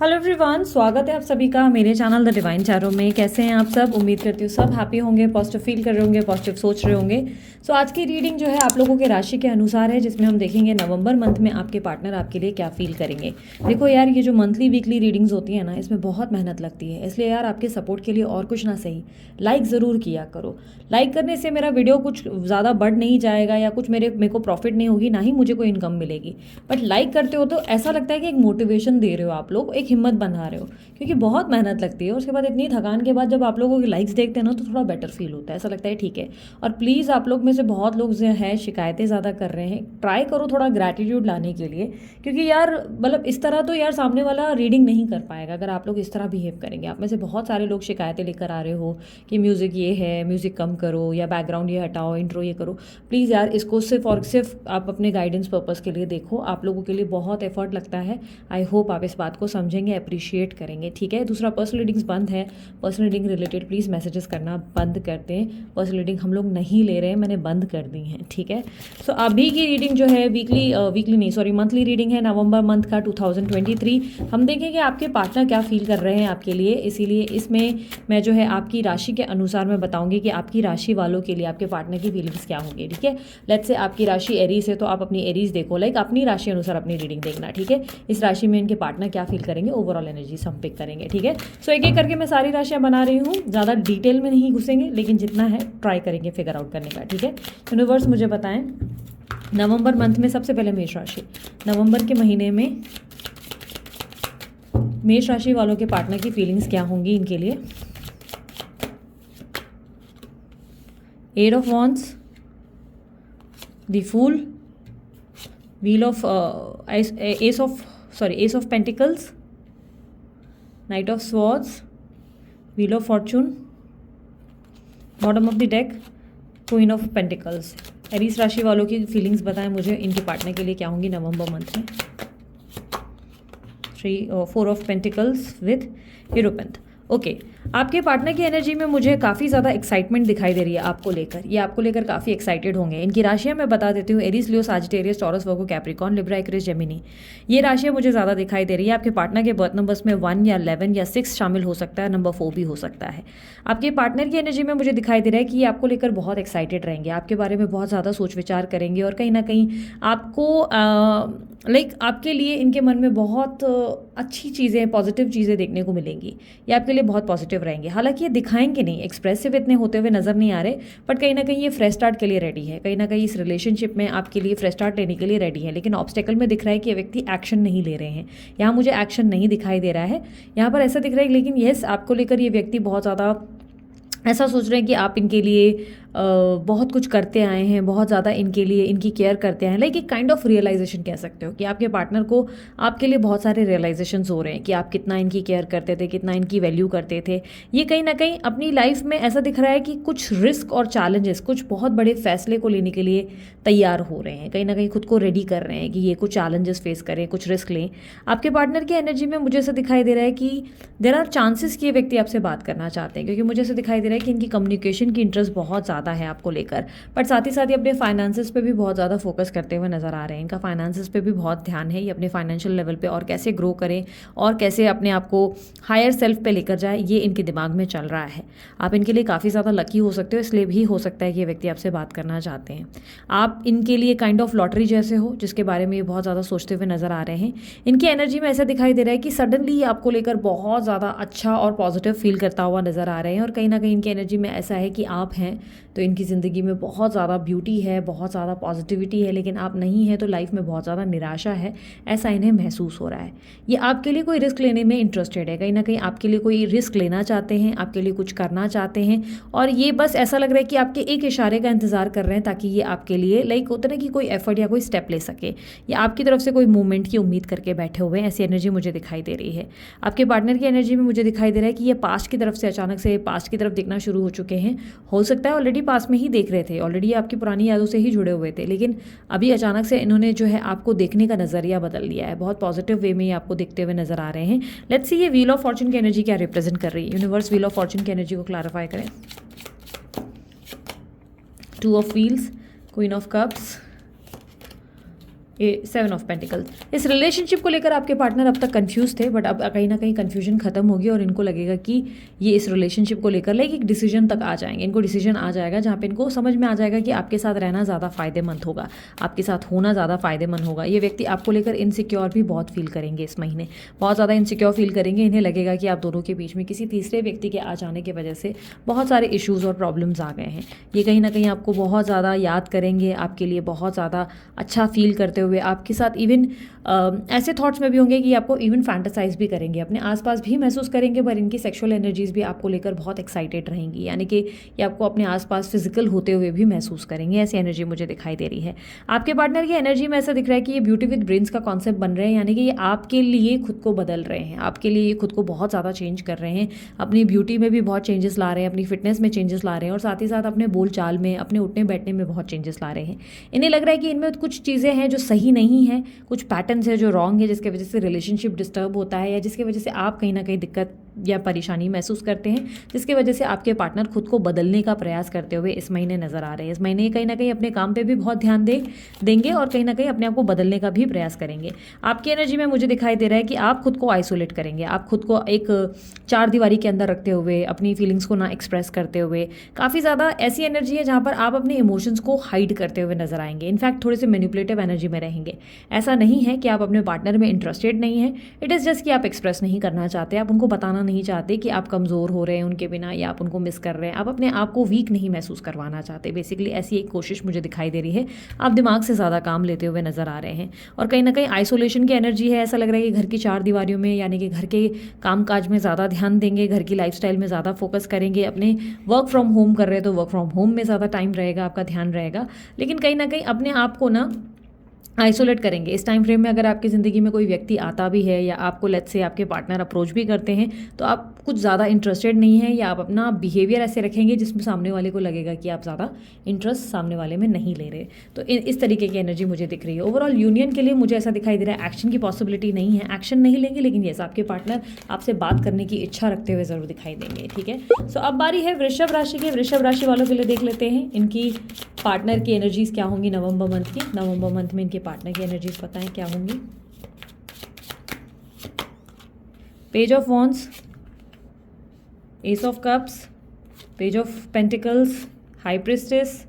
Hello everyone, स्वागत है आप सभी का मेरे चैनल द डिवाइन टैरो में। कैसे हैं आप सब? उम्मीद करती हूँ सब हैप्पी होंगे, पॉजिटिव फील कर रहे होंगे, पॉजिटिव सोच रहे होंगे। सो आज की रीडिंग जो है आप लोगों के राशि के अनुसार है, जिसमें हम देखेंगे नवंबर मंथ में आपके पार्टनर आपके लिए क्या फील करेंगे। देखो यार, ये जो मंथली वीकली रीडिंग्स होती है ना, इसमें बहुत मेहनत लगती है। इसलिए यार आपके सपोर्ट के लिए और कुछ ना सही, लाइक ज़रूर किया करो। लाइक करने से मेरा वीडियो कुछ ज़्यादा बढ़ नहीं जाएगा या कुछ मेरे को प्रॉफिट नहीं होगी, ना ही मुझे कोई इनकम मिलेगी। बट लाइक करते हो तो ऐसा लगता है कि एक मोटिवेशन दे रहे हो, आप लोग एक हिम्मत बना रहे हो, क्योंकि बहुत मेहनत लगती है। उसके बाद इतनी थकान के बाद जब आप लोगों की लाइक्स देखते हैं ना, तो थोड़ा बेटर फील होता है, ऐसा लगता है ठीक है। और प्लीज़ आप लोग में से बहुत लोग जो है शिकायतें ज़्यादा कर रहे हैं, ट्राई करो थोड़ा ग्रैटिट्यूड लाने के लिए, क्योंकि यार मतलब इस तरह तो यार सामने वाला रीडिंग नहीं कर पाएगा अगर आप लोग इस तरह बिहेव करेंगे। आप में से बहुत सारे लोग शिकायतें लेकर आ रहे हो कि म्यूज़िक ये है, म्यूज़िक कम करो, या बैकग्राउंड ये हटाओ, इंट्रो ये करो। प्लीज़ यार इसको सिर्फ और सिर्फ आप अपने गाइडेंस पर्पज़ के लिए देखो। आप लोगों के लिए बहुत एफर्ट लगता है। आई होप आप इस बात को समझेंगे, अप्रिशिएट करेंगे, ठीक है। दूसरा, पर्सनल रीडिंग्स बंद है। Personal reading related please messages करना बंद कर दें। पर्सनल रीडिंग हम लोग नहीं ले रहे हैं, मैंने बंद कर दी हैं, ठीक है। सो अभी की रीडिंग जो है मंथली रीडिंग है नवंबर मंथ का 2023। हम देखेंगे आपके पार्टनर क्या फील कर रहे हैं आपके लिए। इसीलिए इसमें मैं जो है आपकी राशि के अनुसार मैं बताऊंगी कि आपकी राशि वालों के लिए आपके पार्टनर की फीलिंग्स क्या होंगी, ठीक है। लेट्स से आपकी राशि एरीज है, तो आप अपनी एरीज देखो, लाइक अपनी राशि अनुसार अपनी रीडिंग देखना, ठीक है। इस राशि में इनके पार्टनर क्या फील करेंगे, ओवरऑल एनर्जी हम पिक करेंगे, ठीक है। सो एक एक करके मैं सारी राशियां बना रही हूँ, ज़्यादा डिटेल में नहीं घुसेंगे, लेकिन जितना है ट्राई करेंगे फिगर आउट करने का, ठीक है। यूनिवर्स मुझे बताएं नवंबर मंथ में सबसे पहले मेष राशि, नवंबर के महीने में मेष राशि वालों के पार्टनर की फीलिंग्स क्या होंगी इनके लिए। Eight of wands, the fool, wheel of ace of pentacles, knight of swords, wheel of fortune, bottom of the deck, queen of pentacles. Aries राशि वालों की फीलिंग्स बताएं मुझे, इनके पार्टनर के लिए क्या होंगी नवंबर मंथ में। 4 ऑफ पेंटिकल्स विद हीरोपेंट। ओके, आपके पार्टनर की एनर्जी में मुझे काफ़ी ज़्यादा एक्साइटमेंट दिखाई दे रही है आपको लेकर। ये आपको लेकर काफ़ी एक्साइटेड होंगे। इनकी राशियाँ मैं बता देती हूँ, एरीज, लियो, साजिटेरियस, टॉरस, वर्गो, कैप्रिकॉर्न, लिब्रा, एक्वेरियस, जेमिनी। ये राशियाँ मुझे ज़्यादा दिखाई दे रही है। आपके पार्टनर के बर्थ नंबर्स में 1 या 11 या 6 शामिल हो सकता है, नंबर 4 भी हो सकता है। आपके पार्टनर की एनर्जी में मुझे दिखाई दे रहा है कि ये आपको लेकर बहुत एक्साइटेड रहेंगे, आपके बारे में बहुत ज़्यादा सोच विचार करेंगे, और कहीं ना कहीं आपको आपके लिए इनके मन में बहुत अच्छी चीज़ें, पॉजिटिव चीज़ें देखने को मिलेंगी। ये आपके लिए बहुत पॉजिटिव रहेंगे। हालांकि ये दिखाएंगे नहीं, एक्सप्रेसिव इतने होते हुए नजर नहीं आ रहे, बट कहीं ना कहीं ये फ्रेश स्टार्ट के लिए रेडी है, कहीं ना कहीं इस रिलेशनशिप में आपके लिए फ्रेश स्टार्ट लेने के लिए रेडी है। लेकिन ऑब्स्टेकल में दिख रहा है कि ये व्यक्ति एक्शन नहीं ले रहे हैं। यहाँ मुझे एक्शन नहीं दिखाई दे रहा है, यहाँ पर ऐसा दिख रहा है। लेकिन येस, आपको लेकर ये व्यक्ति बहुत ज़्यादा ऐसा सोच रहे हैं कि आप इनके लिए बहुत कुछ करते आए हैं, बहुत ज़्यादा इनके लिए इनकी केयर करते आए हैं। लाइक एक काइंड ऑफ रियलाइजेशन कह सकते हो कि आपके पार्टनर को आपके लिए बहुत सारे रियलाइजेशंस हो रहे हैं कि आप कितना इनकी केयर करते थे, कितना इनकी वैल्यू करते थे। ये कहीं ना कहीं अपनी लाइफ में ऐसा दिख रहा है कि कुछ रिस्क और चैलेंजेस, कुछ बहुत बड़े फैसले को लेने के लिए तैयार हो रहे हैं, कहीं ना कहीं खुद को रेडी कर रहे हैं कि ये कुछ चैलेंजेस फेस करें, कुछ रिस्क लें। आपके पार्टनर की एनर्जी में मुझे ऐसा दिखाई दे रहा है कि देयर आर चांसेस कि ये व्यक्ति आपसे बात करना चाहते हैं, क्योंकि मुझे ऐसा दिखाई दे रहा है कि इनकी कम्युनिकेशन की इंटरेस्ट बहुत ज़्यादा है आपको लेकर। बट साथ ही अपने फाइनेंसेस पे भी बहुत ज़्यादा फोकस करते हुए नजर आ रहे हैं। इनका फाइनेंसेस पे भी बहुत ध्यान है, ये अपने फाइनेंशियल लेवल पे और कैसे ग्रो करें और कैसे अपने आप को हायर सेल्फ पे लेकर जाए, ये इनके दिमाग में चल रहा है। आप इनके लिए काफ़ी ज़्यादा लकी हो सकते हो, इसलिए भी हो सकता है कि ये व्यक्ति आपसे बात करना चाहते हैं। आप इनके लिए काइंड ऑफ लॉटरी जैसे हो, जिसके बारे में ये बहुत ज़्यादा सोचते हुए नजर आ रहे हैं। इनकी एनर्जी में ऐसा दिखाई दे रहा है कि सडनली ये आपको लेकर बहुत ज़्यादा अच्छा और पॉजिटिव फील करता हुआ नजर आ रहे हैं। और कहीं ना कहीं इनकी एनर्जी में ऐसा है कि आप हैं तो इनकी ज़िंदगी में बहुत ज़्यादा ब्यूटी है, बहुत ज़्यादा पॉजिटिविटी है, लेकिन आप नहीं हैं तो लाइफ में बहुत ज़्यादा निराशा है, ऐसा इन्हें महसूस हो रहा है। ये आपके लिए कोई रिस्क लेने में इंटरेस्टेड है, कहीं ना कहीं आपके लिए कोई रिस्क लेना चाहते हैं, आपके लिए कुछ करना चाहते हैं। और ये बस ऐसा लग रहा है कि आपके एक इशारे का इंतज़ार कर रहे हैं ताकि ये आपके लिए लाइक होता है ना कि कोई एफर्ट या कोई स्टेप ले सके, या आपकी तरफ से कोई मूवमेंट की उम्मीद करके बैठे हुए हैं। ऐसी एनर्जी मुझे दिखाई दे रही है। आपके पार्टनर की एनर्जी में मुझे दिखाई दे रहा है कि ये पास्ट की तरफ से अचानक से पास्ट की तरफ देखना शुरू हो चुके हैं। हो सकता है ऑलरेडी पास्ट में ही देख रहे थे, ऑलरेडी आपकी पुरानी यादों से ही जुड़े हुए थे, लेकिन अभी अचानक से इन्होंने जो है आपको देखने का नज़रिया बदल लिया है। बहुत पॉजिटिव वे में ये आपको देखते हुए नजर आ रहे हैं। लेट्स सी ये व्हील ऑफ फॉर्चून की एनर्जी क्या रिप्रेजेंट कर रही है। यूनिवर्स व्हील ऑफ फॉर्चून की एनर्जी को क्लैरिफाई करें। 2 of wheels, queen of cups, ये 7 ऑफ पेंटिकल्स। इस रिलेशनशिप को लेकर आपके पार्टनर अब तक कंफ्यूज थे, बट अब कहीं ना कहीं कंफ्यूजन खत्म होगी और इनको लगेगा कि ये इस रिलेशनशिप को लेकर लाइक एक डिसीजन तक आ जाएंगे। इनको डिसीजन आ जाएगा जहाँ पे इनको समझ में आ जाएगा कि आपके साथ रहना ज़्यादा फायदेमंद होगा, आपके साथ होना ज़्यादा फायदेमंद होगा। ये व्यक्ति आपको लेकर इनसिक्योर भी बहुत फील करेंगे, इस महीने बहुत ज़्यादा इनसिक्योर फील करेंगे। इन्हें लगेगा कि आप दोनों के बीच में किसी तीसरे व्यक्ति के आ जाने की वजह से बहुत सारे इश्यूज़ और प्रॉब्लम्स आ गए हैं। ये कहीं ना कहीं आपको बहुत ज़्यादा याद करेंगे, आपके लिए बहुत ज़्यादा अच्छा फील करते हुए आपके साथ इवन ऐसे थॉट्स में भी होंगे कि आपको इवन फैंटासाइज भी करेंगे, अपने आसपास भी महसूस करेंगे, पर इनकी सेक्सुअल एनर्जीज भी आपको लेकर बहुत एक्साइटेड रहेंगी, यानी कि ये आपको अपने आसपास फिजिकल होते हुए भी महसूस करेंगे। ऐसी एनर्जी मुझे दिखाई दे रही है। आपके पार्टनर की एनर्जी में ऐसा दिख रहा है कि ये ब्यूटी विद ब्रेन्स का कॉन्सेप्ट बन रहे हैं, यानी कि ये आपके लिए खुद को बदल रहे हैं, आपके लिए ये खुद को बहुत ज़्यादा चेंज कर रहे हैं, अपनी ब्यूटी में भी बहुत चेंजेस ला रहे हैं, अपनी फिटनेस में चेंजेस ला रहे हैं और साथ ही साथ अपने बोल चाल में, अपने उठने बैठने में बहुत चेंजेस ला रहे हैं। इन्हें लग रहा है कि इनमें कुछ चीज़ें हैं जो सही नहीं है, कुछ पैटर्न्स है जो रॉन्ग है, जिसकी वजह से रिलेशनशिप डिस्टर्ब होता है या जिसकी वजह से आप कहीं ना कहीं दिक्कत या परेशानी महसूस करते हैं, जिसकी वजह से आपके पार्टनर खुद को बदलने का प्रयास करते हुए इस महीने नजर आ रहे हैं। इस महीने कहीं ना कहीं अपने काम पे भी बहुत ध्यान देंगे और कहीं ना कहीं अपने आप को बदलने का भी प्रयास करेंगे। आपकी एनर्जी में मुझे दिखाई दे रहा है कि आप खुद को आइसोलेट करेंगे, आप खुद को एक चार दीवारी के अंदर रखते हुए, अपनी फीलिंग्स को ना एक्सप्रेस करते हुए। काफ़ी ज़्यादा ऐसी एनर्जी है जहाँ पर आप अपने इमोशंस को हाइड करते हुए नजर आएंगे, इनफैक्ट थोड़े से मैनिपुलेटिव एनर्जी में रहेंगे। ऐसा नहीं है कि आप अपने पार्टनर में इंटरेस्टेड नहीं है, इट इज़ जस्ट कि आप एक्सप्रेस नहीं करना चाहते, आप उनको बताना नहीं चाहते कि आप कमज़ोर हो रहे हैं उनके बिना या आप उनको मिस कर रहे हैं, आप अपने आप को वीक नहीं महसूस करवाना चाहते। बेसिकली ऐसी एक कोशिश मुझे दिखाई दे रही है। आप दिमाग से ज़्यादा काम लेते हुए नजर आ रहे हैं और कहीं ना कहीं आइसोलेशन की एनर्जी है। ऐसा लग रहा है कि घर की चार दीवारियों में, यानी कि घर के कामकाज में ज़्यादा ध्यान देंगे, घर की लाइफस्टाइल में ज़्यादा फोकस करेंगे। अपने वर्क फ्रॉम होम कर रहे हैं तो वर्क फ्रॉम होम में ज़्यादा टाइम रहेगा, आपका ध्यान रहेगा, लेकिन कहीं ना कहीं अपने आप को ना आइसोलेट करेंगे। इस टाइम फ्रेम में अगर आपकी ज़िंदगी में कोई व्यक्ति आता भी है या आपको लेट्स से आपके पार्टनर अप्रोच भी करते हैं तो आप कुछ ज़्यादा इंटरेस्टेड नहीं है या आप अपना बिहेवियर ऐसे रखेंगे जिसमें सामने वाले को लगेगा कि आप ज़्यादा इंटरेस्ट सामने वाले में नहीं ले रहे। तो इस तरीके की एनर्जी मुझे दिख रही है। ओवरऑल यूनियन के लिए मुझे ऐसा दिखाई दे रहा है एक्शन की पॉसिबिलिटी नहीं है, एक्शन नहीं लेंगे, लेकिन येस आपके पार्टनर आपसे बात करने की इच्छा रखते हुए ज़रूर दिखाई देंगे। ठीक है, सो अब बारी है वृषभ राशि के। वृषभ राशि वालों के लिए देख लेते हैं इनकी पार्टनर की एनर्जीज क्या होंगी नवंबर मंथ की। नवंबर मंथ में इनके पार्टनर की एनर्जीज बताएं क्या होंगी। Page of wands, S of cups, page of pentacles, high priestess,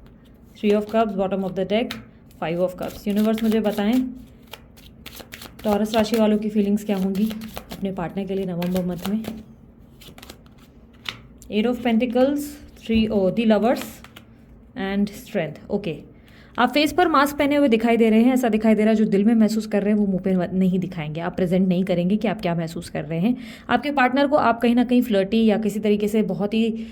3 of cups bottom of the deck, 5 of cups. Universe मुझे बताएं टॉरस राशि वालों की फीलिंग्स क्या होंगी अपने पार्टनर के लिए नवंबर मंथ में। 8 of pentacles, 3 the lovers and strength. Okay, आप फेस पर मास्क पहने हुए दिखाई दे रहे हैं। ऐसा दिखाई दे रहा है जो दिल में महसूस कर रहे हैं वो मुंह पे नहीं दिखाएंगे, आप प्रेजेंट नहीं करेंगे कि आप क्या महसूस कर रहे हैं। आपके पार्टनर को आप कहीं ना कहीं फ्लर्टी या किसी तरीके से बहुत ही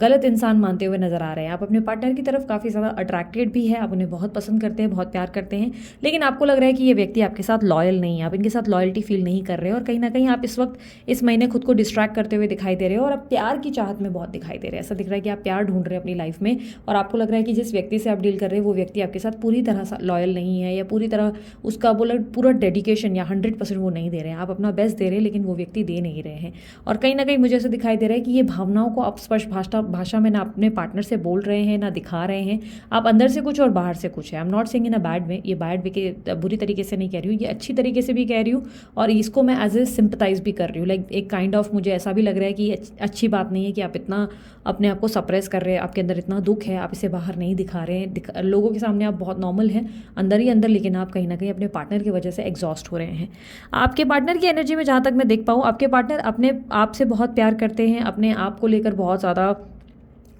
गलत इंसान मानते हुए नजर आ रहे हैं। आप अपने पार्टनर की तरफ काफ़ी ज़्यादा अट्रैक्टेड भी है, आप उन्हें बहुत पसंद करते हैं, बहुत प्यार करते हैं, लेकिन आपको लग रहा है कि ये व्यक्ति आपके साथ लॉयल नहीं है, आप इनके साथ लॉयल्टी फील नहीं कर रहे हैं और कहीं ना कहीं आप इस वक्त इस महीने खुद को डिस्ट्रैक्ट करते हुए दिखाई दे रहे हो और आप प्यार की चाहत में बहुत दिखाई दे रहे हैं। ऐसा दिख रहा है कि आप प्यार ढूंढ रहे हैं अपनी लाइफ में और आपको लग रहा है कि जिस व्यक्ति से आप डील कर रहे हैं वो व्यक्ति आपके साथ पूरी तरह से लॉयल नहीं है या पूरी तरह उसका बोला पूरा डेडिकेशन या 100% वो नहीं दे रहे हैं। आप अपना बेस्ट दे रहे हैं लेकिन वो व्यक्ति दे नहीं रहे हैं और कहीं ना कहीं मुझे ऐसा दिखाई दे रहा है कि ये भावनाओं को आप स्पष्ट भाषा में ना अपने पार्टनर से बोल रहे हैं ना दिखा रहे हैं। आप अंदर से कुछ और बाहर से कुछ है। I am not saying in a bad way, ये बैड वे के बुरी तरीके से नहीं कह रही हूँ, ये अच्छी तरीके से भी कह रही हूँ और इसको मैं एज ए सिंपथाइज भी कर रही हूँ। लाइक एक काइंड ऑफ मुझे ऐसा भी लग रहा है कि अच्छी बात नहीं है कि आप इतना अपने आप को सप्रेस कर रहे हैं, आपके अंदर इतना दुख है, आप इसे बाहर नहीं दिखा रहे हैं, लोगों के सामने आप बहुत नॉर्मल हैं अंदर ही अंदर, लेकिन आप कहीं ना कहीं अपने पार्टनर की वजह से एग्जॉस्ट हो रहे हैं। आपके पार्टनर की एनर्जी में जहाँ तक मैं देख पाऊँ, आपके पार्टनर अपने आप से बहुत प्यार करते हैं, अपने आप को लेकर बहुत ज़्यादा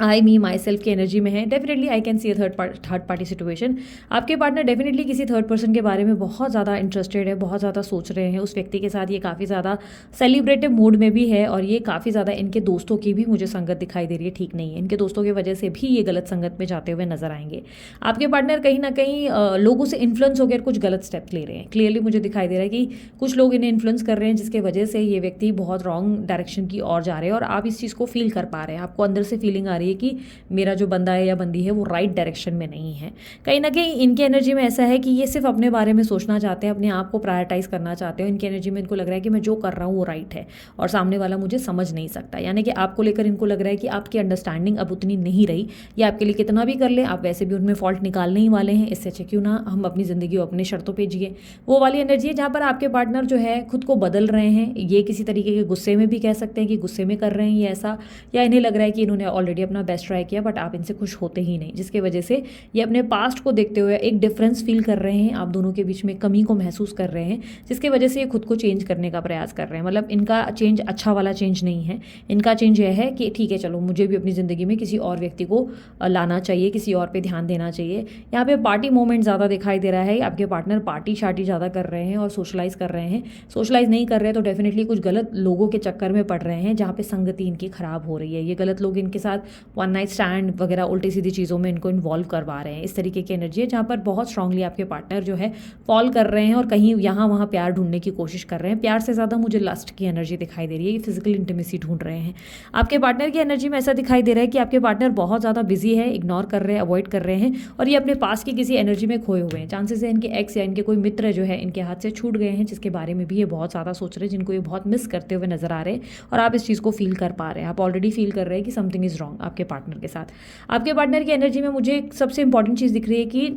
आई मी माई सेल्फ की एनर्जी में है। Definitely I can see a third party situation. आपके पार्टनर डेफिनेटली किसी थर्ड पर्सन के बारे में बहुत ज़्यादा इंटरेस्टेड है, बहुत ज़्यादा सोच रहे हैं। उस व्यक्ति के साथ ये काफ़ी ज़्यादा सेलिब्रेटिव मूड में भी है और ये काफ़ी ज़्यादा इनके दोस्तों की भी मुझे संगत दिखाई दे रही है, ठीक नहीं है। इनके दोस्तों की वजह से भी ये गलत संगत में जाते हुए नजर आएंगे। आपके पार्टनर कहीं ना कहीं लोगों से इन्फ्लुएंस होकर कुछ गलत स्टेप्स ले रहे हैं। क्लियरली मुझे दिखाई दे रहा है कि कुछ लोग इन्हें इन्फ्लुएंस कर रहे हैं जिसके वजह से ये व्यक्ति बहुत रॉन्ग डायरेक्शन की ओर जा रहे हैं और आप इस चीज़ को फील कर पा रहे हैं। आपको अंदर से फीलिंग आ रही है है कि मेरा जो बंदा है या बंदी है वो राइट डायरेक्शन में नहीं है। कहीं ना कहीं इनकी एनर्जी में ऐसा है कि ये सिर्फ अपने बारे में सोचना चाहते हैं, अपने आप को प्रायोरिटाइज करना चाहते हैं। इनकी एनर्जी में इनको लग रहा है कि मैं जो कर रहा हूँ वो राइट है और सामने वाला मुझे समझ नहीं सकता। यानी कि आपको लेकर इनको लग रहा है कि आपकी अंडरस्टैंडिंग अब उतनी नहीं रही, या आपके लिए कितना भी कर ले आप वैसे भी उनमें फॉल्ट निकालने ही वाले हैं। इससे अच्छा क्यों ना हम अपनी ज़िंदगी को अपने शर्तों पे जिए। वो वाली एनर्जी है जहाँ पर आपके पार्टनर जो है खुद को बदल रहे हैं। ये किसी तरीके के गुस्से में भी कह सकते हैं कि गुस्से में कर रहे हैं ये ऐसा, या इन्हें लग रहा है कि इन्होंने ऑलरेडी अपना बेस्ट ट्राई किया बट आप इनसे खुश होते ही नहीं, जिसकी वजह से ये अपने पास्ट को देखते हुए एक डिफरेंस फील कर रहे हैं। आप दोनों के बीच में कमी को महसूस कर रहे हैं, जिसकी वजह से ये खुद को चेंज करने का प्रयास कर रहे हैं। मतलब इनका चेंज अच्छा वाला चेंज नहीं है। इनका चेंज यह है कि ठीक है चलो मुझे भी अपनी ज़िंदगी में किसी और व्यक्ति को लाना चाहिए, किसी और पे ध्यान देना चाहिए। यहाँ पे पार्टी मोमेंट ज़्यादा दिखाई दे रहा है। आपके पार्टनर पार्टी शार्टी ज़्यादा कर रहे हैं और सोशलाइज कर रहे हैं। सोशलाइज नहीं कर रहे तो डेफिनेटली कुछ गलत लोगों के चक्कर में पड़ रहे हैं जहाँ पे संगति इनकी खराब हो रही है। ये गलत लोग इनके साथ वन नाइट स्टैंड वगैरह उल्टी सीधी चीज़ों में इनको इन्वॉल्व करवा रहे हैं। इस तरीके की एनर्जी है जहाँ पर बहुत स्ट्रांगली आपके पार्टनर जो है फॉल कर रहे हैं और कहीं यहाँ वहाँ प्यार ढूंढने की कोशिश कर रहे हैं। प्यार से ज़्यादा मुझे लस्ट की एनर्जी दिखाई दे रही है। ये फिजिकल इंटीमेसी ढूंढ रहे हैं। आपके पार्टनर की एनर्जी में ऐसा दिखाई दे रहा है कि आपके पार्टनर बहुत ज़्यादा बिजी है, इग्नोर कर रहे हैं, अवॉइड कर रहे हैं और ये अपने पास की किसी एनर्जी में खोए हुए हैं। चांसेस है इनके एक्स या इनके कोई मित्र जो है इनके हाथ से छूट गए हैं, जिसके बारे में भी ये बहुत ज़्यादा सोच रहे हैं, जिनको ये बहुत मिस करते हुए नजर आ रहे हैं और आप इस चीज़ को फील कर पा रहे हैं। आप ऑलरेडी फील कर रहे हैं कि समथिंग इज़ रॉन्ग आपके पार्टनर के साथ। आपके पार्टनर की एनर्जी में मुझे सबसे इंपॉर्टेंट चीज़ दिख रही है कि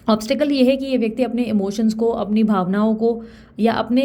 ऑब्स्टिकल ये है कि ये व्यक्ति अपने इमोशंस को, अपनी भावनाओं को या अपने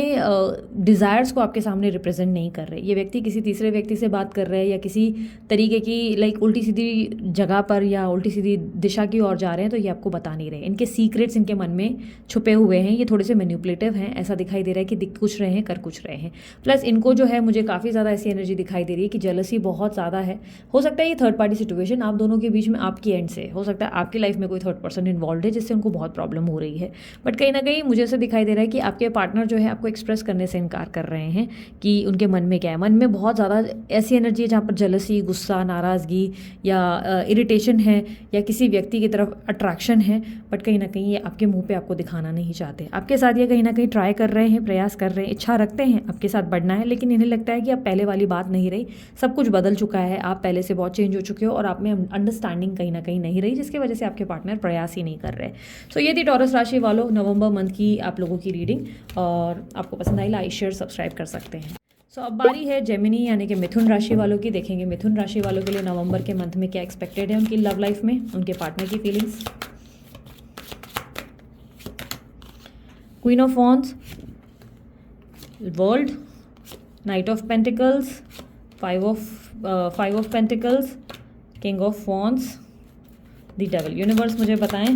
डिज़ायर्स को आपके सामने रिप्रेजेंट नहीं कर रहे। ये व्यक्ति किसी तीसरे व्यक्ति से बात कर रहे हैं या किसी तरीके की उल्टी सीधी जगह पर या उल्टी सीधी दिशा की ओर जा रहे हैं, तो ये आपको बता नहीं रहे। इनके सीक्रेट्स इनके मन में छुपे हुए हैं। ये थोड़े से मैनिपुलेटिव हैं, ऐसा दिखाई दे रहा है कि दिख कुछ रहे हैं कर कुछ रहे हैं। प्लस इनको जो है मुझे काफ़ी ज़्यादा ऐसी एनर्जी दिखाई दे रही है कि जेलसी बहुत ज़्यादा है। हो सकता है ये थर्ड पार्टी सिचुएशन आप दोनों के बीच में आपकी एंड से हो सकता है, आपकी लाइफ में कोई थर्ड पर्सन इन्वॉल्व है जिससे उनको बहुत प्रॉब्लम हो रही है। बट कहीं ना कहीं मुझे ऐसा दिखाई दे रहा है कि आपके पार्टनर जो है आपको एक्सप्रेस करने से इनकार कर रहे हैं कि उनके मन में क्या है। मन में बहुत ज़्यादा ऐसी एनर्जी है जहाँ पर जलसी, गुस्सा, नाराज़गी या इरिटेशन है या किसी व्यक्ति की तरफ अट्रैक्शन है, बट कहीं ना कहीं ये आपके मुंह पे आपको दिखाना नहीं चाहते। आपके साथ ये कहीं ना कहीं ट्राई कर रहे हैं, प्रयास कर रहे हैं, इच्छा रखते हैं आपके साथ बढ़ना है, लेकिन इन्हें लगता है कि अब पहले वाली बात नहीं रही, सब कुछ बदल चुका है, आप पहले से बहुत चेंज हो चुके हो और आप में अंडरस्टैंडिंग कहीं ना कहीं नहीं रही, जिसकी वजह से आपके पार्टनर प्रयास ही नहीं कर रहे। सो ये थी टॉरस राशि वालों नवंबर मंथ की आप लोगों की रीडिंग, और आपको पसंद आई लाइक शेयर सब्सक्राइब कर सकते हैं। सो अब बारी है जेमिनी यानी कि मिथुन राशि वालों की। देखेंगे मिथुन राशि वालों के लिए नवंबर के मंथ में क्या एक्सपेक्टेड है उनकी लव लाइफ में, उनके पार्टनर की feelings. Queen of wands, world, night of pentacles, five of pentacles, king of wands, the devil. Universe मुझे बताएं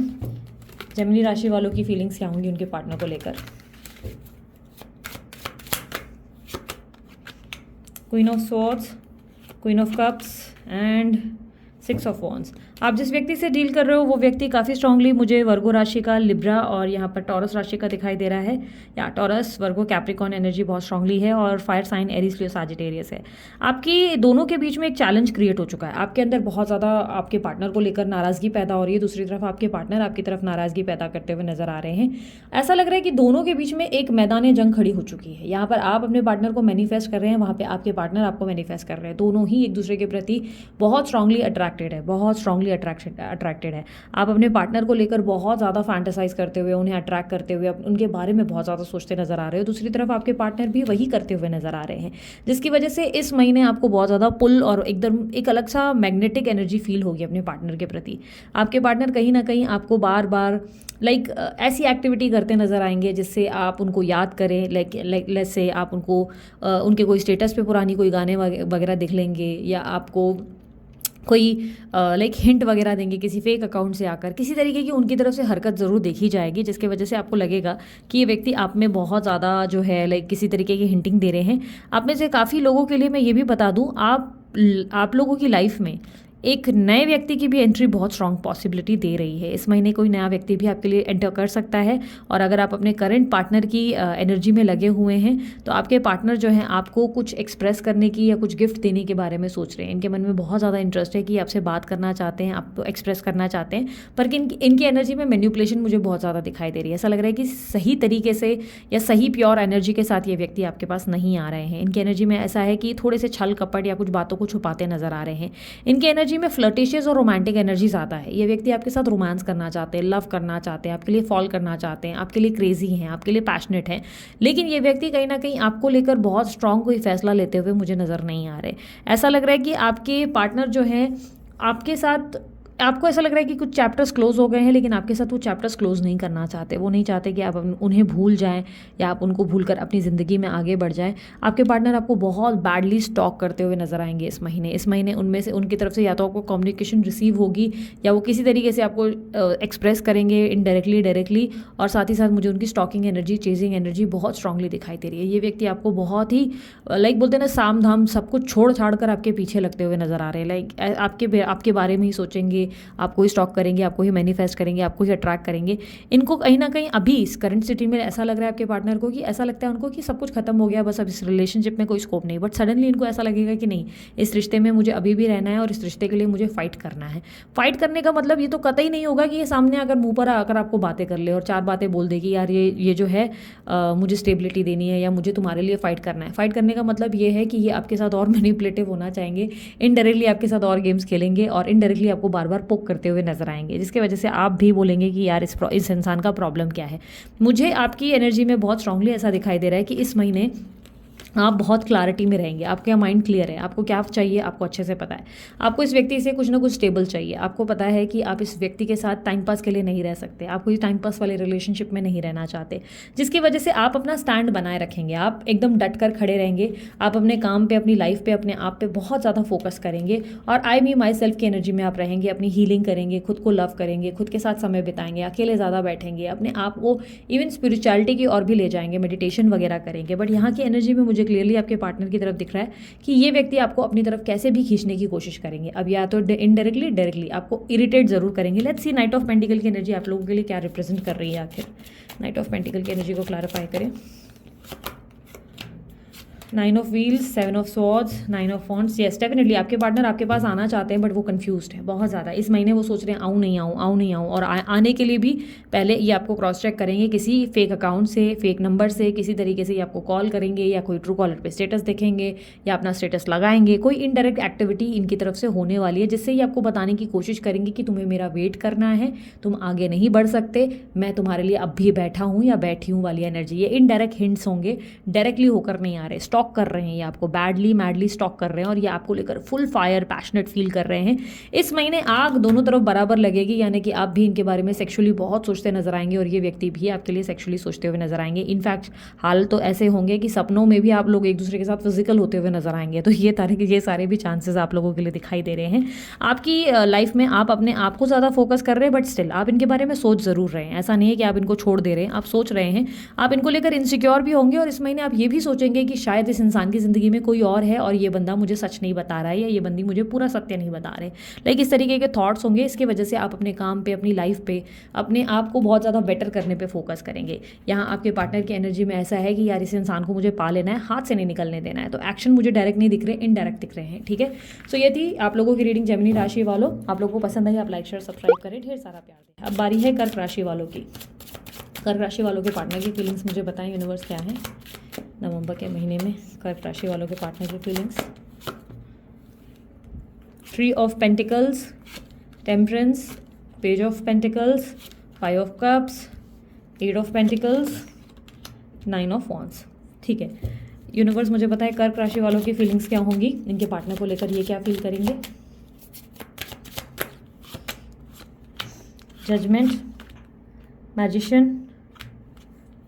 जेमिनी राशि वालों की फीलिंग्स क्या होंगी उनके पार्टनर को लेकर। Queen of swords, queen of cups and six of wands. आप जिस व्यक्ति से डील कर रहे हो वो व्यक्ति काफ़ी स्ट्रांगली मुझे वर्गो राशि का, लिब्रा और यहाँ पर टॉरस राशि का दिखाई दे रहा है, या टॉरस, वर्गो, कैप्रिकॉर्न एनर्जी बहुत स्ट्रांगली है और फायर साइन एरीज, लियो, सजिटेरियस है। आपकी दोनों के बीच में एक चैलेंज क्रिएट हो चुका है। आपके अंदर बहुत ज़्यादा आपके पार्टनर को लेकर नाराज़गी पैदा हो रही है, दूसरी तरफ आपके पार्टनर आपकी तरफ नाराज़गी पैदा करते हुए नजर आ रहे हैं। ऐसा लग रहा है कि दोनों के बीच में एक मैदान जंग खड़ी हो चुकी है। यहाँ पर आप अपने पार्टनर को मैनिफेस्ट कर रहे हैं, वहाँ पर आपके पार्टनर आपको मैनिफेस्ट कर रहे हैं। दोनों ही एक दूसरे के प्रति बहुत स्ट्रांगली अट्रैक्टेड है, बहुत स्ट्रांगली अट्रैक्टेड है। आप अपने पार्टनर को लेकर बहुत ज़्यादा फैंटेसाइज करते हुए, उन्हें अट्रैक्ट करते हुए, उनके बारे में बहुत ज़्यादा सोचते नजर आ रहे हो। दूसरी तरफ आपके पार्टनर भी वही करते हुए नजर आ रहे हैं, जिसकी वजह से इस महीने आपको बहुत ज़्यादा पुल और एकदम एक अलग सा मैग्नेटिक एनर्जी फील होगी अपने पार्टनर के प्रति। आपके पार्टनर कहीं ना कहीं आपको बार बार ऐसी एक्टिविटी करते नजर आएंगे जिससे आप उनको याद करें। लेट्स से आप उनको उनके कोई स्टेटस पे पुरानी कोई गाने वगैरह दिख लेंगे, या आपको कोई हिंट वगैरह देंगे किसी फेक अकाउंट से आकर। किसी तरीके की उनकी तरफ से हरकत ज़रूर देखी जाएगी, जिसकी वजह से आपको लगेगा कि ये व्यक्ति आप में बहुत ज़्यादा जो है किसी तरीके की हिंटिंग दे रहे हैं। आप में से काफ़ी लोगों के लिए मैं ये भी बता दूँ, आप लोगों की लाइफ में एक नए व्यक्ति की भी एंट्री बहुत स्ट्रांग पॉसिबिलिटी दे रही है। इस महीने कोई नया व्यक्ति भी आपके लिए एंटर कर सकता है, और अगर आप अपने करंट पार्टनर की एनर्जी में लगे हुए हैं तो आपके पार्टनर जो हैं आपको कुछ एक्सप्रेस करने की या कुछ गिफ्ट देने के बारे में सोच रहे हैं। इनके मन में बहुत ज़्यादा इंटरेस्ट है कि आपसे बात करना चाहते हैं, आपको एक्सप्रेस करना चाहते हैं, पर इनकी एनर्जी में मैनिपुलेशन मुझे बहुत ज़्यादा दिखाई दे रही है। ऐसा लग रहा है कि सही तरीके से या सही प्योर एनर्जी के साथ ये व्यक्ति आपके पास नहीं आ रहे हैं। इनकी एनर्जी में ऐसा है कि थोड़े से छल कपट या कुछ बातों को छुपाते नजर आ रहे हैं। इनकी एनर्जी एनर्जी में फ्लर्टिशियस और रोमांटिक एनर्जी ज़्यादा है। ये व्यक्ति आपके साथ रोमांस करना चाहते हैं, लव करना चाहते हैं, आपके लिए फॉल करना चाहते हैं, आपके लिए क्रेजी हैं, आपके लिए पैशनेट हैं। लेकिन ये व्यक्ति कहीं ना कहीं आपको लेकर बहुत स्ट्रांग कोई फैसला लेते हुए मुझे नज़र नहीं आ रहे। ऐसा लग रहा है कि आपके पार्टनर जो है आपके साथ, आपको ऐसा लग रहा है कि कुछ चैप्टर्स क्लोज हो गए हैं, लेकिन आपके साथ वो चैप्टर्स क्लोज नहीं करना चाहते। वो नहीं चाहते कि आप उन्हें भूल जाएं या आप उनको भूलकर अपनी ज़िंदगी में आगे बढ़ जाएं। आपके पार्टनर आपको बहुत बैडली स्टॉक करते हुए नजर आएंगे इस महीने उनमें से उनकी तरफ से या तो आपको कम्युनिकेशन रिसीव होगी या वो किसी तरीके से आपको एक्सप्रेस करेंगे इनडायरेक्टली डायरेक्टली। और साथ ही साथ मुझे उनकी स्टॉकिंग एनर्जी, चेजिंग एनर्जी बहुत स्ट्रांगली दिखाई दे रही है। ये व्यक्ति आपको बहुत ही लाइक बोलते हैं ना, साम धाम सब कुछ छोड़ छाड़ कर आपके पीछे लगते हुए नजर आ रहे हैं। लाइक आपके बारे में ही सोचेंगे, आपको ही स्टॉक करेंगे, आपको ही मैनिफेस्ट करेंगे, आपको ही अट्रैक्ट करेंगे। इनको कहीं ना कहीं अभी इस करंट सिटी में ऐसा लग रहा है आपके पार्टनर को कि ऐसा लगता है उनको कि सब कुछ खत्म हो गया, बस अब इस रिलेशनशिप में कोई स्कोप नहीं। बट सडनली इनको ऐसा लगेगा कि नहीं, इस रिश्ते में मुझे अभी भी रहना है और इस रिश्ते के लिए मुझे फाइट करना है। फाइट करने का मतलब ये तो कतई नहीं होगा कि ये सामने अगर मुंह पर आकर आपको बातें कर ले और चार बातें बोल दे कि यार ये जो है मुझे स्टेबिलिटी देनी है या मुझे तुम्हारे लिए फाइट करना है। फाइट करने का मतलब ये है कि ये आपके साथ और मैनिपुलेटिव होना चाहेंगे, इनडायरेक्टली आपके साथ और गेम्स खेलेंगे और इनडायरेक्टली आपको बार बार पोक करते हुए नजर आएंगे, जिसकी वजह से आप भी बोलेंगे कि यार इस इंसान का प्रॉब्लम क्या है। मुझे आपकी एनर्जी में बहुत स्ट्रांगली ऐसा दिखाई दे रहा है कि इस महीने आप बहुत क्लैरिटी में रहेंगे, आपका माइंड क्लियर है, आपको क्या चाहिए आपको अच्छे से पता है। आपको इस व्यक्ति से कुछ ना कुछ स्टेबल चाहिए। आपको पता है कि आप इस व्यक्ति के साथ टाइम पास के लिए नहीं रह सकते, आप कोई टाइम पास वाले रिलेशनशिप में नहीं रहना चाहते, जिसकी वजह से आप अपना स्टैंड बनाए रखेंगे। आप एकदम डट कर खड़े रहेंगे, आप अपने काम पे, अपनी लाइफ पे, अपने आप पे बहुत ज़्यादा फोकस करेंगे और आई मी माई सेल्फ की एनर्जी में आप रहेंगे। अपनी हीलिंग करेंगे, खुद को लव करेंगे, खुद के साथ समय बिताएंगे, अकेले ज़्यादा बैठेंगे, अपने आप को इवन स्पिरिचुअलिटी की ओर भी ले जाएंगे, मेडिटेशन वगैरह करेंगे। बट यहाँ की एनर्जी में मुझे क्लियरली आपके पार्टनर की तरफ दिख रहा है कि ये व्यक्ति आपको अपनी तरफ कैसे भी खींचने की कोशिश करेंगे। अब या तो इनडायरेक्टली डायरेक्टली आपको इरिटेट जरूर करेंगे। Let's see night of pentacle की एनर्जी आप लोगों के लिए क्या रिप्रेजेंट कर रही है। आखिर नाइट ऑफ पेंटिकल की एनर्जी को क्लैरिफाई करें। 9 of wheels, 7 of swords, 9 of wands. Yes, definitely आपके पार्टनर आपके पास आना चाहते हैं बट वो कंफ्यूज्ड है बहुत ज़्यादा। इस महीने वो सोच रहे हैं आऊँ नहीं आऊँ, आऊँ नहीं आऊँ। और आने के लिए भी पहले ये आपको क्रॉस चेक करेंगे किसी फेक अकाउंट से, फेक नंबर से, किसी तरीके से ये आपको कॉल करेंगे या कोई ट्रू कॉलर पे स्टेटस देखेंगे या अपना स्टेटस लगाएंगे। कोई इनडायरेक्ट एक्टिविटी इनकी तरफ से होने वाली है जिससे ये आपको बताने की कोशिश करेंगे कि तुम्हें मेरा वेट करना है, तुम आगे नहीं बढ़ सकते, मैं तुम्हारे लिए अब भी बैठा हूँ या बैठी हूँ वाली एनर्जी। ये इनडायरेक्ट हिंट्स होंगे, डायरेक्टली होकर नहीं आ रहे। स्टॉक कर रहे हैं ये आपको, बैडली मैडली स्टॉक कर रहे हैं और ये आपको लेकर फुल फायर पैशनेट फील कर रहे हैं। इस महीने आग दोनों तरफ बराबर लगेगी, यानी कि आप भी इनके बारे में सेक्सुअली बहुत सोचते नजर आएंगे और ये व्यक्ति भी आपके लिए सेक्सुअली सोचते हुए नजर आएंगे। इनफैक्ट हाल तो ऐसे होंगे कि सपनों में भी आप लोग एक दूसरे के साथ फिजिकल होते हुए नजर आएंगे। तो ये सारे भी चांसेस आप लोगों के लिए दिखाई दे रहे हैं। आपकी लाइफ में आप अपने आप को ज़्यादा फोकस कर रहे हैं बट स्टिल आप इनके बारे में सोच जरूर रहे हैं। ऐसा नहीं है कि आप इनको छोड़ दे रहे हैं, आप सोच रहे हैं। आप इनको लेकर इनसिक्योर भी होंगे और इस महीने आप ये भी सोचेंगे कि शायद इस इंसान की ज़िंदगी में कोई और है और ये बंदा मुझे सच नहीं बता रहा है या ये बंदी मुझे पूरा सत्य नहीं बता रहे। लाइक इस तरीके के थॉट्स होंगे। इसकी वजह से आप अपने काम पे, अपनी लाइफ पे, अपने आप को बहुत ज़्यादा बेटर करने पे फोकस करेंगे। यहाँ आपके पार्टनर की एनर्जी में ऐसा है कि यार इस इंसान को मुझे पा लेना है, हाथ से नहीं निकलने देना है। तो एक्शन मुझे डायरेक्ट नहीं दिख रहे, इनडायरेक्ट दिख रहे हैं। ठीक है, सो ये थी आप लोगों की रीडिंग जेमिनी राशि वालों। आप लोगों को पसंद आई, आप लाइक शेयर सब्सक्राइब करें, ढेर सारा प्यार दें। अब बारी है कर्क राशि वालों की। कर्क राशि वालों के पार्टनर की फीलिंग्स मुझे बताएं, यूनिवर्स क्या है नवंबर के महीने में कर्क राशि वालों के पार्टनर की feelings. Tree of pentacles, temperance, page of pentacles, 5 of cups, 8 of pentacles, 9 of wands. ठीक है, यूनिवर्स मुझे बताए कर्क राशि वालों की फीलिंग्स क्या होंगी, इनके पार्टनर को लेकर ये क्या फील करेंगे। Judgement, magician,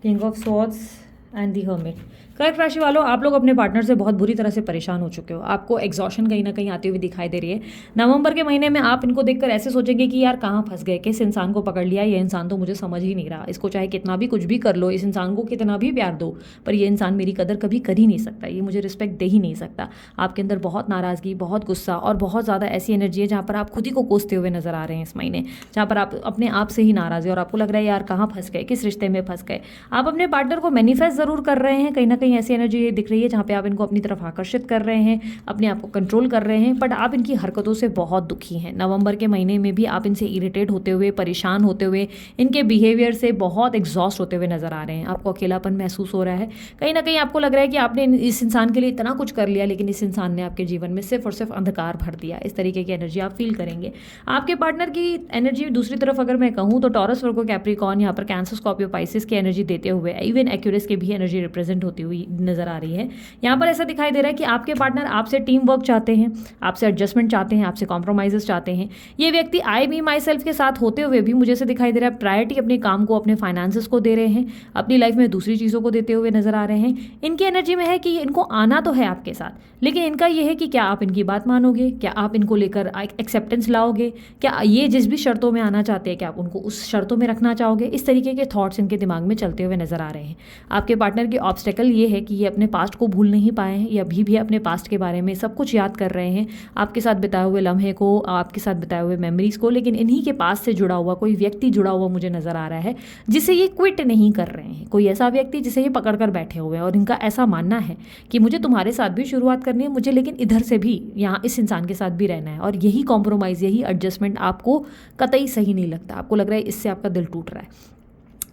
king of swords and the hermit. कर्क राशि वालों, आप लोग अपने पार्टनर से बहुत बुरी तरह से परेशान हो चुके हो। आपको एग्जॉशन कहीं ना कहीं आती हुई दिखाई दे रही है। नवंबर के महीने में आप इनको देखकर ऐसे सोचेंगे कि यार कहाँ फंस गए, किस इंसान को पकड़ लिया, ये इंसान तो मुझे समझ ही नहीं रहा। इसको चाहे कितना भी कुछ भी कर लो, इस इंसान को कितना भी प्यार दो, पर ये इंसान मेरी कदर कभी कर ही नहीं सकता, ये मुझे रिस्पेक्ट दे ही नहीं सकता। आपके अंदर बहुत नाराज़गी, बहुत गुस्सा और बहुत ज़्यादा ऐसी एनर्जी है जहाँ पर आप खुद ही को कोसते हुए नजर आ रहे हैं इस महीने, जहाँ पर आप अपने आप से ही नाराज़ है और आपको लग रहा है यार कहाँ फंस गए, किस रिश्ते में फंस गए। आप अपने पार्टनर को मैनिफेस्ट ज़रूर कर रहे हैं, कहीं ना कहीं ऐसी एनर्जी दिख रही है जहाँ पे आप इनको अपनी तरफ आकर्षित कर रहे हैं, अपने आप को कंट्रोल कर रहे हैं, बट आप इनकी हरकतों से बहुत दुखी हैं। नवंबर के महीने में भी आप इनसे इरिटेट होते हुए, परेशान होते हुए, इनके बिहेवियर से बहुत एग्जॉस्ट होते हुए नजर आ रहे हैं। आपको अकेलापन महसूस हो रहा है, कहीं ना कहीं आपको लग रहा है कि आपने इस इंसान के लिए इतना कुछ कर लिया, लेकिन इस इंसान ने आपके जीवन में सिर्फ और सिर्फ अंधकार भर दिया। इस तरीके की एनर्जी आप फील करेंगे। आपके पार्टनर की एनर्जी दूसरी तरफ अगर मैं कहूँ तो टॉरस, वर्गो, कैप्रिकॉर्न, यहाँ पर कैंसर, स्कॉर्पियो, पाइसिस की एनर्जी देते हुए इवन एक्यूरियस की भी एनर्जी रिप्रेजेंट होती हुई नजर आ रही है। यहाँ पर ऐसा दिखाई दे रहा है कि आपके पार्टनर आपसे टीम वर्क चाहते हैं, आपसे एडजस्टमेंट चाहते हैं, आपसे कॉम्प्रोमाइजेस चाहते हैं। ये व्यक्ति आई मी माई सेल्फ के साथ होते हुए भी मुझे से दिखाई दे रहा है प्रायोरिटी अपने काम को, अपने फाइनेंसेस को दे रहे हैं, अपनी लाइफ में दूसरी चीज़ों को देते हुए नजर आ रहे हैं। इनकी एनर्जी में है कि इनको आना तो है आपके साथ, लेकिन इनका यह है कि क्या आप इनकी बात मानोगे, क्या आप इनको लेकर एक्सेप्टेंस लाओगे, क्या ये जिस भी शर्तों में आना चाहते हैं क्या आप उनको उस शर्तों में रखना चाहोगे। इस तरीके के थॉट्स इनके दिमाग में चलते हुए नजर आ रहे हैं। आपके पार्टनर की ऑब्स्टेकल ये है कि ये अपने पास्ट को भूल नहीं पाए हैं, ये अभी भी अपने पास्ट के बारे में सब कुछ याद कर रहे हैं, आपके साथ बिताए हुए लम्हे को, आपके साथ बिताए हुए मेमोरीज को, लेकिन इन्हीं के पास से जुड़ा हुआ कोई व्यक्ति जुड़ा हुआ मुझे नजर आ रहा है जिसे ये क्विट नहीं कर रहे हैं। कोई ऐसा व्यक्ति जिसे ये पकड़ कर बैठे हुए हैं और इनका ऐसा मानना है कि मुझे तुम्हारे साथ भी शुरुआत करनी है, मुझे लेकिन इधर से भी यहाँ इस इंसान के साथ भी रहना है। और यही कॉम्प्रोमाइज़, यही एडजस्टमेंट आपको कतई सही नहीं लगता। आपको लग रहा है इससे आपका दिल टूट रहा है।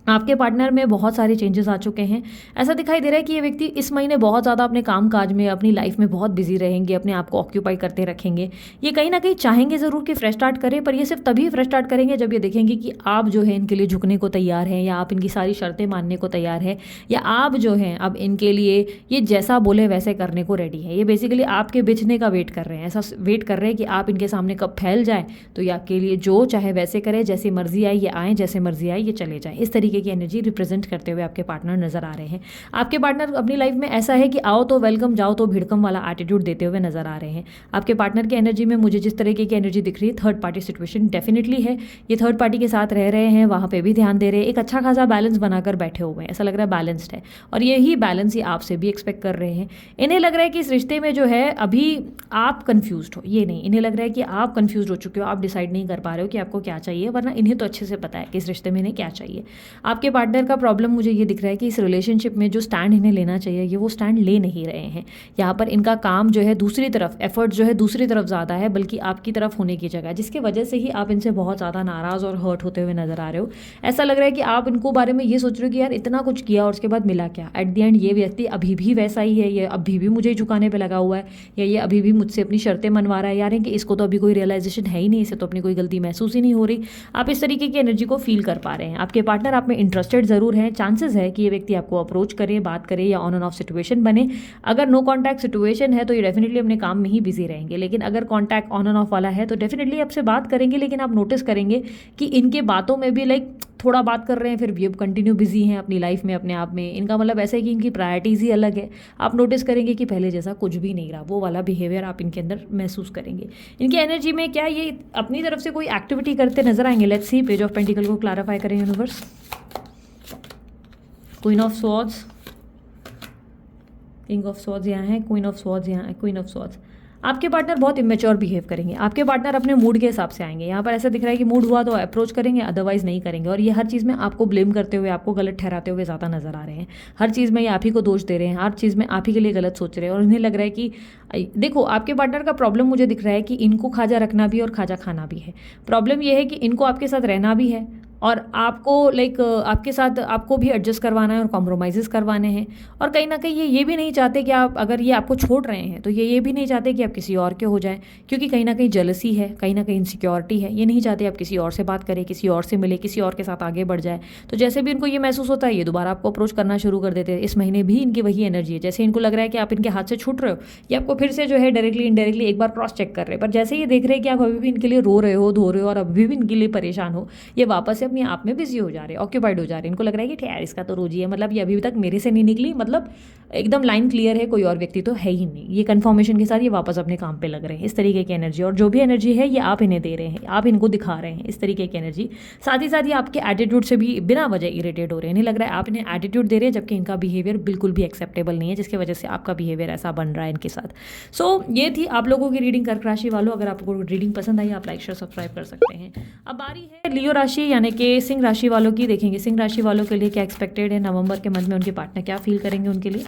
आपके पार्टनर में बहुत सारे चेंजेस आ चुके हैं। ऐसा दिखाई दे रहा है कि ये व्यक्ति इस महीने बहुत ज़्यादा अपने काम काज में, अपनी लाइफ में बहुत बिजी रहेंगे, अपने आप को ऑक्यूपाई करते रखेंगे। ये कहीं ना कहीं चाहेंगे ज़रूर कि फ्रेश स्टार्ट करें, पर ये सिर्फ तभी फ्रेश स्टार्ट करेंगे जब ये देखेंगे कि आप जो है इनके लिए झुकने को तैयार हैं, या आप इनकी सारी शर्तें मानने को तैयार है, या आप जो हैं अब इनके लिए ये जैसा बोले वैसे करने को रेडी है। ये बेसिकली आपके बिछने का वेट कर रहे हैं, ऐसा वेट कर रहे हैं कि आप इनके सामने कब फैल जाए तो ये आपके लिए जो चाहे वैसे करे, जैसी मर्जी आए ये आए, जैसे मर्जी आए ये चले जाए। इस तरीके की एनर्जी रिप्रेजेंट करते हुए आपके पार्टनर नजर आ रहे हैं। आपके पार्टनर अपनी लाइफ में ऐसा है कि आओ तो वेलकम, जाओ तो भिड़कम वाला एटीट्यूड देते हुए नजर आ रहे हैं। आपके पार्टनर की एनर्जी में मुझे जिस तरीके की एनर्जी दिख रही है, थर्ड पार्टी सिचुएशन डेफिनेटली है। ये थर्ड पार्टी के साथ रह रहे हैं, वहां पे भी ध्यान दे रहे हैं, एक अच्छा खासा बैलेंस बनाकर बैठे हुए हैं। ऐसा लग रहा है बैलेंस्ड है, और यही बैलेंस ही आपसे भी एक्सपेक्ट कर रहे हैं। इन्हें लग रहा है कि इस रिश्ते में जो है अभी आप कंफ्यूज हो, ये नहीं, इन्हें लग रहा है कि आप कंफ्यूज हो चुके हो, आप डिसाइड नहीं कर पा रहे हो कि आपको क्या चाहिए, वरना इन्हें तो अच्छे से पता है कि इस रिश्ते में इन्हें क्या चाहिए। आपके पार्टनर का प्रॉब्लम मुझे ये दिख रहा है कि इस रिलेशनशिप में जो स्टैंड इन्हें लेना चाहिए ये वो स्टैंड ले नहीं रहे हैं। यहाँ पर इनका काम जो है दूसरी तरफ, एफर्ट जो है दूसरी तरफ ज़्यादा है, बल्कि आपकी तरफ होने की जगह, जिसकी वजह से ही आप इनसे बहुत ज़्यादा नाराज़ और हर्ट होते हुए नजर आ रहे हो। ऐसा लग रहा है कि आप इनको बारे में ये सोच रहे हो कि यार इतना कुछ किया और उसके बाद मिला क्या। एट द एंड ये व्यक्ति अभी भी वैसा ही है, ये अभी भी मुझे झुकाने पर लगा हुआ है, या ये अभी भी मुझसे अपनी शर्तें मनवा रहा है। यार कि इसको तो अभी कोई रियलाइजेशन है ही नहीं, इसे तो अपनी कोई गलती महसूस ही नहीं हो रही। आप इस तरीके की एनर्जी को फील कर पा रहे हैं। आपके पार्टनर आप में इंटरेस्टेड ज़रूर है, चांसेस है कि ये व्यक्ति आपको अप्रोच करे, बात करे, या ऑन एंड ऑफ सिचुएशन बने। अगर नो कॉन्टैक्ट सिचुएशन है तो ये डेफिनेटली अपने काम में ही बिजी रहेंगे, लेकिन अगर कॉन्टैक्ट ऑन एंड ऑफ वाला है तो डेफिनेटली आपसे बात करेंगे। लेकिन आप नोटिस करेंगे कि इनके बातों में भी लाइक थोड़ा बात कर रहे हैं, फिर भी अब कंटिन्यू बिजी हैं अपनी लाइफ में, अपने आप में। इनका मतलब ऐसा है कि इनकी प्रायोरिटीज़ ही अलग है। आप नोटिस करेंगे कि पहले जैसा कुछ भी नहीं रहा, वो वाला बिहेवियर आप इनके अंदर महसूस करेंगे। इनकी एनर्जी में क्या ये अपनी तरफ से कोई एक्टिविटी करते नजर आएंगे। Let's see, page of pentacle को क्लैरिफाई करें universe. Queen of swords, king of swords यहाँ है, क्वीन ऑफ स्वॉर्ड्स यहाँ है, क्वीन ऑफ स्वॉर्ड्स। आपके पार्टनर बहुत इमेच्योर बिहेव करेंगे। आपके पार्टनर अपने मूड के हिसाब से आएंगे। यहाँ पर ऐसा दिख रहा है कि मूड हुआ तो अप्रोच करेंगे, अदरवाइज नहीं करेंगे। और ये हर चीज़ में आपको ब्लेम करते हुए, आपको गलत ठहराते हुए ज़्यादा नजर आ रहे हैं। हर चीज़ में ये आप ही को दोष दे रहे हैं, हर चीज़ में आप ही के लिए गलत सोच रहे हैं। और उन्हें लग रहा है कि देखो, आपके पार्टनर का प्रॉब्लम मुझे दिख रहा है कि इनको खाजा रखना भी और खाजा खाना भी है। प्रॉब्लम ये है कि इनको आपके साथ रहना भी है, और आपको आपके साथ आपको भी एडजस्ट करवाना है और कॉम्प्रोमाइज़ करवाने हैं। और कहीं ना कहीं ये भी नहीं चाहते कि आप, अगर ये आपको छोड़ रहे हैं तो ये भी नहीं चाहते कि आप किसी और के हो जाएं, क्योंकि कहीं ना कहीं जेलसी है, कहीं ना कहीं इनसिक्योरिटी है। ये नहीं चाहते आप किसी और से बात करें, किसी और से मिले, किसी और के साथ आगे बढ़ जाए। तो जैसे भी इनको ये महसूस होता है, ये दोबारा आपको अप्रोच करना शुरू कर देते हैं। इस महीने भी इनकी वही एनर्जी है। जैसे इनको लग रहा है कि आप इनके हाथ से छूट रहे हो, ये आपको फिर से जो है डायरेक्टली इनडायरेक्टली एक बार क्रॉस चेक कर रहे हैं। पर जैसे ये देख रहे हैं कि आप अभी भी इनके लिए रो रहे हो, धो रहे हो, और अभी भी इनके लिए परेशान हो, ये वापस से अपने आप में बिजी हो जा रहे हैं, ऑक्यूपाइड हो जा रहे हैं। इनको लग रहा है कि यार इसका तो रोज ही है, मतलब ये अभी तक मेरे से नहीं निकली, मतलब एकदम लाइन क्लियर है, कोई और व्यक्ति तो है ही नहीं। ये कंफर्मेशन के साथ ये वापस अपने काम पे लग रहे हैं। इस तरीके की एनर्जी, और जो भी एनर्जी है ये आप इन्हें दे रहे हैं, आप इनको दिखा रहे हैं, इस तरीके की एनर्जी। साथ ही साथ ये आपके एटीट्यूड से भी बिना वजह इरिटेट हो रहे हैं। नहीं लग रहा है आप इन्हें एटीट्यूड दे रहे हैं, जबकि इनका बिहेवियर बिल्कुल भी एक्सेप्टेबल नहीं है, जिसकी वजह से आपका बिहेवियर ऐसा बन रहा है इनके साथ। सो ये थी आप लोगों की रीडिंग कर्क राशि वालों। अगर आपको रीडिंग पसंद आई, आप लाइक शेयर सब्सक्राइब कर सकते हैं। अब बारी है लियो राशि यानी कि सिंह राशि वालों की। देखेंगे सिंह राशि वालों के लिए क्या एक्सपेक्टेड है नवंबर के मंथ में, उनके पार्टनर क्या फील करेंगे उनके लिए।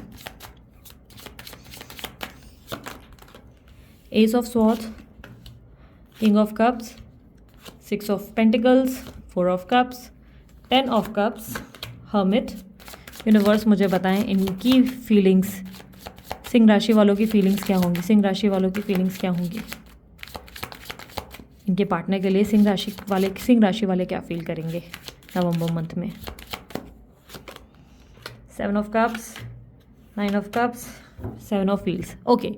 S of swords, king of cups, 6 of pentacles, 4 of cups, 10 of cups, hermit. Universe मुझे बताएं इनकी फीलिंग्स, सिंह राशि वालों की फीलिंग्स क्या होंगी, सिंह राशि वालों की फीलिंग्स क्या होंगी इनके पार्टनर के लिए। सिंह राशि वाले क्या फील करेंगे नवंबर मंथ में। 7 of cups, 9 of cups, 7 of wheels. Okay,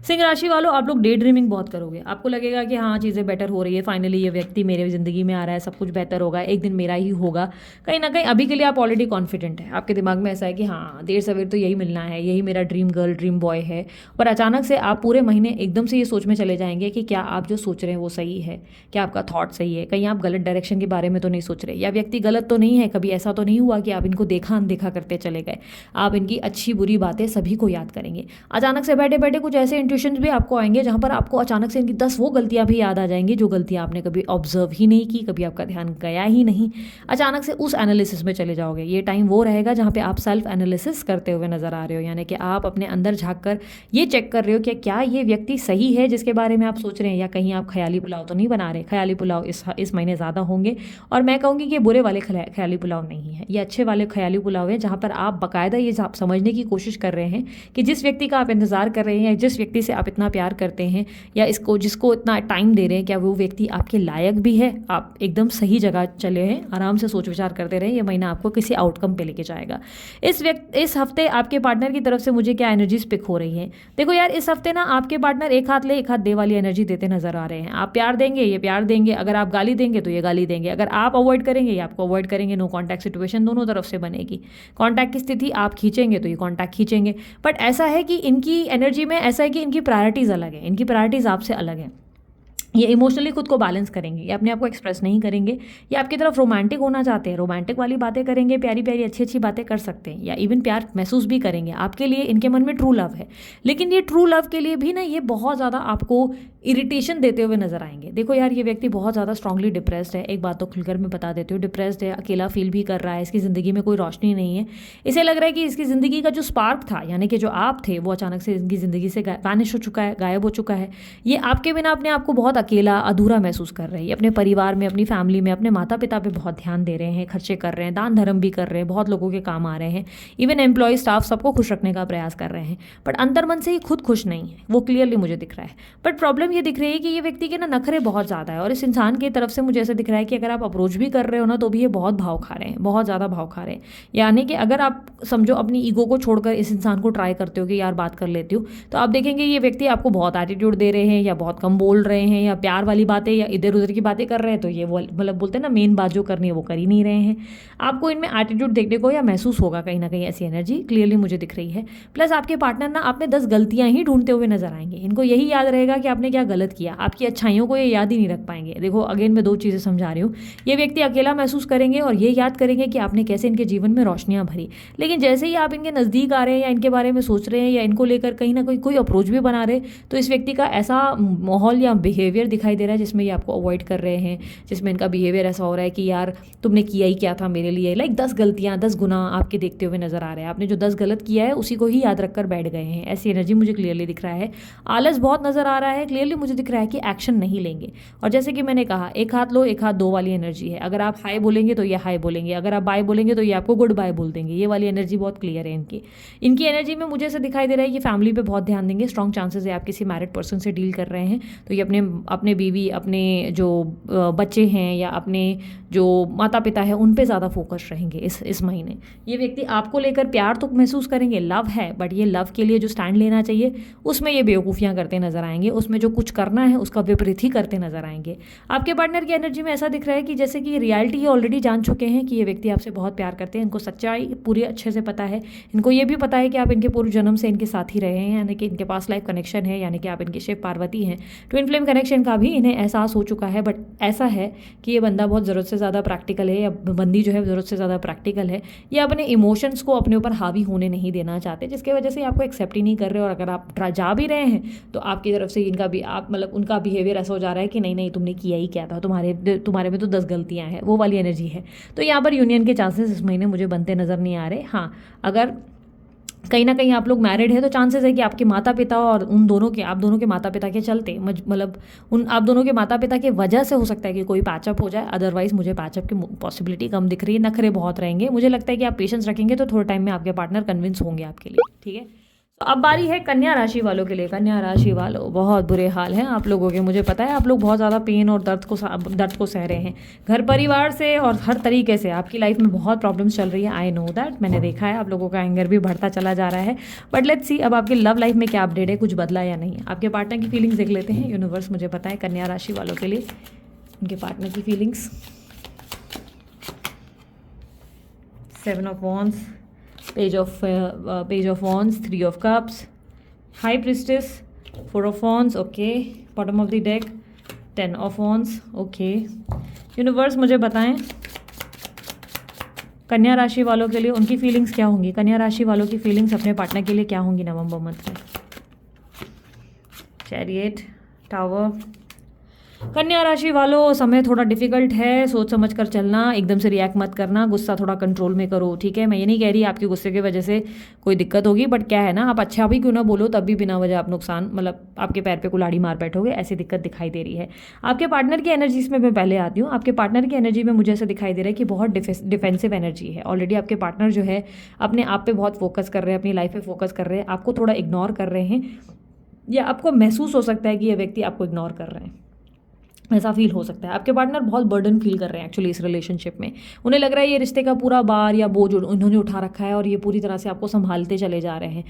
Singh राशि वालों आप लोग डे ड्रीमिंग बहुत करोगे। आपको लगेगा कि हाँ चीज़ें बेटर हो रही है, फाइनली ये व्यक्ति मेरे ज़िंदगी में आ रहा है, सब कुछ बेहतर होगा, एक दिन मेरा ही होगा। कहीं ना कहीं अभी के लिए आप ऑलरेडी कॉन्फिडेंट है, आपके दिमाग में ऐसा है कि हाँ देर सवेर तो यही मिलना है, यही मेरा ड्रीम गर्ल ड्रीम बॉय है। पर अचानक से आप पूरे महीने एकदम से ये सोच में चले जाएंगे कि क्या आप जो सोच रहे हैं वो सही है, क्या आपका थॉट सही है, कहीं आप गलत डायरेक्शन के बारे में तो नहीं सोच रहे, या व्यक्ति गलत तो नहीं है, कभी ऐसा तो नहीं हुआ कि आप इनको देखा अनदेखा करते चले गए। आप इनकी अच्छी बुरी बातें सभी को याद करेंगे। अचानक से बैठे बैठे कुछ ऐसे इंट्यूशंस भी आपको आएंगे जहाँ पर आपको अचानक से इनकी 10 वो गलतियाँ भी याद आ जाएंगी जो गलतियाँ आपने कभी ऑब्जर्व ही नहीं की, कभी आपका ध्यान गया ही नहीं। अचानक से उस एनालिसिस में चले जाओगे। ये टाइम वो रहेगा जहाँ पे आप सेल्फ एनालिसिस करते हुए नजर आ रहे हो, यानी कि आप अपने अंदर झांक कर ये चेक कर रहे हो कि क्या ये व्यक्ति सही है जिसके बारे में आप सोच रहे हैं, या कहीं आप ख्याली पुलाव तो नहीं बना रहे। ख्याली पुलाव इस महीने ज़्यादा होंगे, और मैं कहूँगी कि बुरे वाले ख्याली पुलाव नहीं है, ये अच्छे वाले ख्याली पुलाव है जहाँ पर आप बाकायदा ये समझने की कोशिश कर रहे हैं कि जिस व्यक्ति का आप इंतजार कर रहे हैं, या जिस व्यक्ति से आप इतना प्यार करते हैं, या जिसको इतना टाइम दे रहे हैं, क्या वो व्यक्ति आपके लायक भी है। आप एकदम सही जगह चले हैं, आराम से सोच विचार करते रहे, ये महीना आपको किसी आउटकम पे लेके जाएगा। इस हफ्ते आपके पार्टनर की तरफ से मुझे क्या एनर्जीज पिक हो रही है। देखो यार, इस हफ्ते ना आपके पार्टनर एक हाथ ले एक हाथ दे वाली एनर्जी देते नजर आ रहे हैं। आप प्यार देंगे, ये प्यार देंगे, अगर आप गाली देंगे तो ये गाली देंगे, अगर आप अवॉइड करेंगे ये आपको अवॉइड करेंगे। नो कॉन्टैक्ट सिचुएशन दोनों तरफ से बनेगी। कॉन्टैक्ट की स्थिति आप खींचेंगे तो ये कॉन्टैक्ट खींचेंगे। बट ऐसा है कि इनकी एनर्जी में ऐसा है कि इनकी प्रायोरिटीज अलग है, इनकी प्रायोरिटीज आपसे अलग है। ये इमोशनली खुद को बैलेंस करेंगे, ये अपने आप को एक्सप्रेस नहीं करेंगे, ये आपकी तरफ रोमांटिक होना चाहते हैं, रोमांटिक वाली बातें करेंगे, प्यारी प्यारी अच्छी अच्छी बातें कर सकते हैं, या इवन प्यार महसूस भी करेंगे। आपके लिए इनके मन में ट्रू लव है, लेकिन ये ट्रू लव के लिए भी ना ये बहुत ज़्यादा आपको इरिटेशन देते हुए नजर आएंगे। देखो यार, ये व्यक्ति बहुत ज़्यादा स्ट्रांगली डिप्रेस्ड है, एक बात तो खुलकर मैं बता देती हूँ, डिप्रेस्ड है, अकेला फील भी कर रहा है, इसकी ज़िंदगी में कोई रोशनी नहीं है। इसे लग रहा है कि इसकी ज़िंदगी का जो स्पार्क था, यानी कि जो आप थे, वो अचानक से इनकी ज़िंदगी से वैनिश हो चुका है, गायब हो चुका है। ये आपके बिना अपने आप को बहुत अकेला अधूरा महसूस कर रहे हैं। अपने परिवार में, अपनी फैमिली में, अपने माता पिता पे बहुत ध्यान दे रहे हैं, खर्चे कर रहे हैं, दान धर्म भी कर रहे हैं, बहुत लोगों के काम आ रहे हैं, इवन एम्प्लॉय स्टाफ सबको खुश रखने का प्रयास कर रहे हैं। बट अंतर मन से ही खुद खुश नहीं है, वो क्लियरली मुझे दिख रहा है। बट प्रॉब्लम ये दिख रही है कि ये व्यक्ति के ना नखरे बहुत ज़्यादा है, और इस इंसान की तरफ से मुझे ऐसा दिख रहा है कि अगर आप अप्रोच भी कर रहे हो ना तो भी ये बहुत भाव खा रहे हैं, बहुत ज़्यादा भाव खा रहे हैं। यानी कि अगर आप समझो अपनी ईगो को छोड़कर इस इंसान को ट्राई करते हो कि यार बात कर लेती हूँ, तो आप देखेंगे ये व्यक्ति आपको बहुत एटीट्यूड दे रहे हैं, या बहुत कम बोल रहे हैं, या प्यार वाली बातें या इधर उधर की बातें कर रहे हैं, तो ये वो मतलब बोलते हैं ना मेन बात जो करनी है वो कर ही नहीं रहे हैं। आपको इनमें एटीट्यूड देखने को या महसूस होगा कहीं ना कहीं, ऐसी एनर्जी क्लियरली मुझे दिख रही है। प्लस आपके पार्टनर ना आप में 10 गलतियां ही ढूंढते हुए नजर आएंगे। इनको यही याद रहेगा कि आपने क्या गलत किया, आपकी अच्छाइयों को ये याद ही नहीं रख पाएंगे। देखो अगेन मैं 2 चीज़ें समझा रही हूँ, ये व्यक्ति अकेला महसूस करेंगे और ये याद करेंगे कि आपने कैसे इनके जीवन में रोशनियां भरी। लेकिन जैसे ही आप इनके नज़दीक आ रहे हैं, या इनके बारे में सोच रहे हैं, या इनको लेकर कहीं ना कोई अप्रोच भी बना रहे, तो इस व्यक्ति का ऐसा माहौल या बिहेवियर दिखाई दे रहा है जिसमें ये आपको अवॉइड कर रहे हैं, जिसमें इनका बिहेवियर ऐसा हो रहा है कि यार तुमने किया ही क्या था मेरे लिए। लाइक 10 गलतियां, 10 गुनाह आपके देखते हुए नजर आ रहे हैं। आपने जो 10 गलत किया है उसी को ही याद रखकर बैठ गए हैं, ऐसी एनर्जी मुझे क्लियरली दिख रहा है। आलस बहुत नजर आ रहा है, क्लियरली मुझे दिख रहा है कि एक्शन नहीं लेंगे। और जैसे कि मैंने कहा, एक हाथ लो एक हाथ दो वाली एनर्जी है। अगर आप हाई बोलेंगे तो ये हाई बोलेंगे, अगर आप बाय बोलेंगे तो ये आपको गुड बाय बोल देंगे। ये वाली एनर्जी बहुत क्लियर है इनकी एनर्जी में मुझे ऐसा दिखाई दे रहा है कि फैमिली पे बहुत ध्यान देंगे। स्ट्रॉन्ग चांसेस है आप किसी मैरिड पर्सन से डील कर रहे हैं, तो ये अपने बीवी, अपने जो बच्चे हैं, या अपने जो माता पिता है उन पे ज़्यादा फोकस रहेंगे इस महीने। ये व्यक्ति आपको लेकर प्यार तो महसूस करेंगे, लव है, बट ये लव के लिए जो स्टैंड लेना चाहिए उसमें ये बेवकूफ़ियाँ करते नजर आएंगे, उसमें जो कुछ करना है उसका विपरीत ही करते नजर आएंगे। आपके पार्टनर की एनर्जी में ऐसा दिख रहा है कि जैसे कि रियलिटी ये ऑलरेडी जान चुके हैं कि ये व्यक्ति आपसे बहुत प्यार करते हैं, इनको सच्चाई पूरी अच्छे से पता है। इनको ये भी पता है कि आप इनके पूर्व जन्म से इनके साथ ही रहे हैं, यानी कि इनके पास लाइफ कनेक्शन है, यानी कि आप इनके शिव पार्वती हैं। ट्विन फ्लेम कनेक्शन का भी इन्हें एहसास हो चुका है। बट ऐसा है कि ये बंदा बहुत ज़रूरत से ज़्यादा प्रैक्टिकल है, या बंदी जो है ज़रूरत से ज़्यादा प्रैक्टिकल है। ये अपने इमोशंस को अपने ऊपर हावी होने नहीं देना चाहते, जिसकी वजह से आपको एक्सेप्ट ही नहीं कर रहे। और अगर आप जा भी रहे हैं तो आपकी तरफ से इनका भी आप मतलब उनका बिहेवियर ऐसा हो जा रहा है कि नहीं नहीं तुमने किया ही क्या था, तुम्हारे में तो 10 गलतियाँ हैं, वो वाली एनर्जी है। तो यहाँ पर यूनियन के चांसेस इस महीने मुझे बनते नज़र नहीं आ रहे। हाँ, अगर कहीं ना कहीं आप लोग मैरिड है तो चांसेस है कि आपके माता पिता और उन दोनों के, आप दोनों के माता पिता के चलते मतलब उन आप दोनों के माता पिता के वजह से हो सकता है कि कोई पैचअप हो जाए। अदरवाइज मुझे पैचअप की पॉसिबिलिटी कम दिख रही है। नखरे बहुत रहेंगे, मुझे लगता है कि आप पेशेंस रखेंगे तो थोड़े टाइम में आपके पार्टनर कन्विंस होंगे आपके लिए, ठीक है। तो अब बारी है कन्या राशि वालों के लिए। कन्या राशि वालों, बहुत बुरे हाल हैं आप लोगों के। मुझे पता है आप लोग बहुत ज़्यादा पेन और दर्द को सह रहे हैं, घर परिवार से और हर तरीके से आपकी लाइफ में बहुत प्रॉब्लम्स चल रही है। आई नो दैट, मैंने देखा है आप लोगों का एंगर भी बढ़ता चला जा रहा है। बट लेट्स सी अब आपकी लव लाइफ में क्या अपडेट है, कुछ बदला या नहीं। आपके पार्टनर की फीलिंग्स देख लेते हैं। यूनिवर्स मुझे पता है कन्या राशि वालों के लिए उनके पार्टनर की feelings. 7 of Wands, Page of Wands, 3 of Cups, High Priestess, 4 of Wands, okay, bottom of the deck, 10 of Wands, okay. Universe मुझे बताएं कन्या राशि वालों के लिए उनकी फीलिंग्स क्या होंगी। कन्या राशि वालों की फीलिंग्स अपने पार्टनर के लिए क्या होंगी नवंबर मंथ में। Chariot, tower. कन्या राशि वालों, समय थोड़ा डिफिकल्ट है, सोच समझ कर चलना, एकदम से रिएक्ट मत करना, गुस्सा थोड़ा कंट्रोल में करो, ठीक है। मैं ये नहीं कह रही आपके गुस्से की वजह से कोई दिक्कत होगी, बट क्या है ना, आप अच्छा भी क्यों ना बोलो तब भी बिना वजह आप नुकसान, मतलब आपके पैर पे कुल्हाड़ी मार बैठोगे, ऐसी दिक्कत दिखाई दे रही है। आपके पार्टनर की एनर्जीज में मैं पहले आती हूँ। आपके पार्टनर की एनर्जी में मुझे ऐसा दिखाई दे रहा है कि बहुत डिफेंसिव एनर्जी है। ऑलरेडी आपके पार्टनर जो है अपने आप पे बहुत फोकस कर रहे हैं, अपनी लाइफ पे फोकस कर रहे हैं, आपको थोड़ा इग्नोर कर रहे हैं, या आपको महसूस हो सकता है कि ये व्यक्ति आपको इग्नोर कर रहे हैं, ऐसा फील हो सकता है। आपके पार्टनर बहुत बर्डन फील कर रहे हैं एक्चुअली इस रिलेशनशिप में। उन्हें लग रहा है ये रिश्ते का पूरा बार या बोझ उन्होंने उठा रखा है और ये पूरी तरह से आपको संभालते चले जा रहे हैं।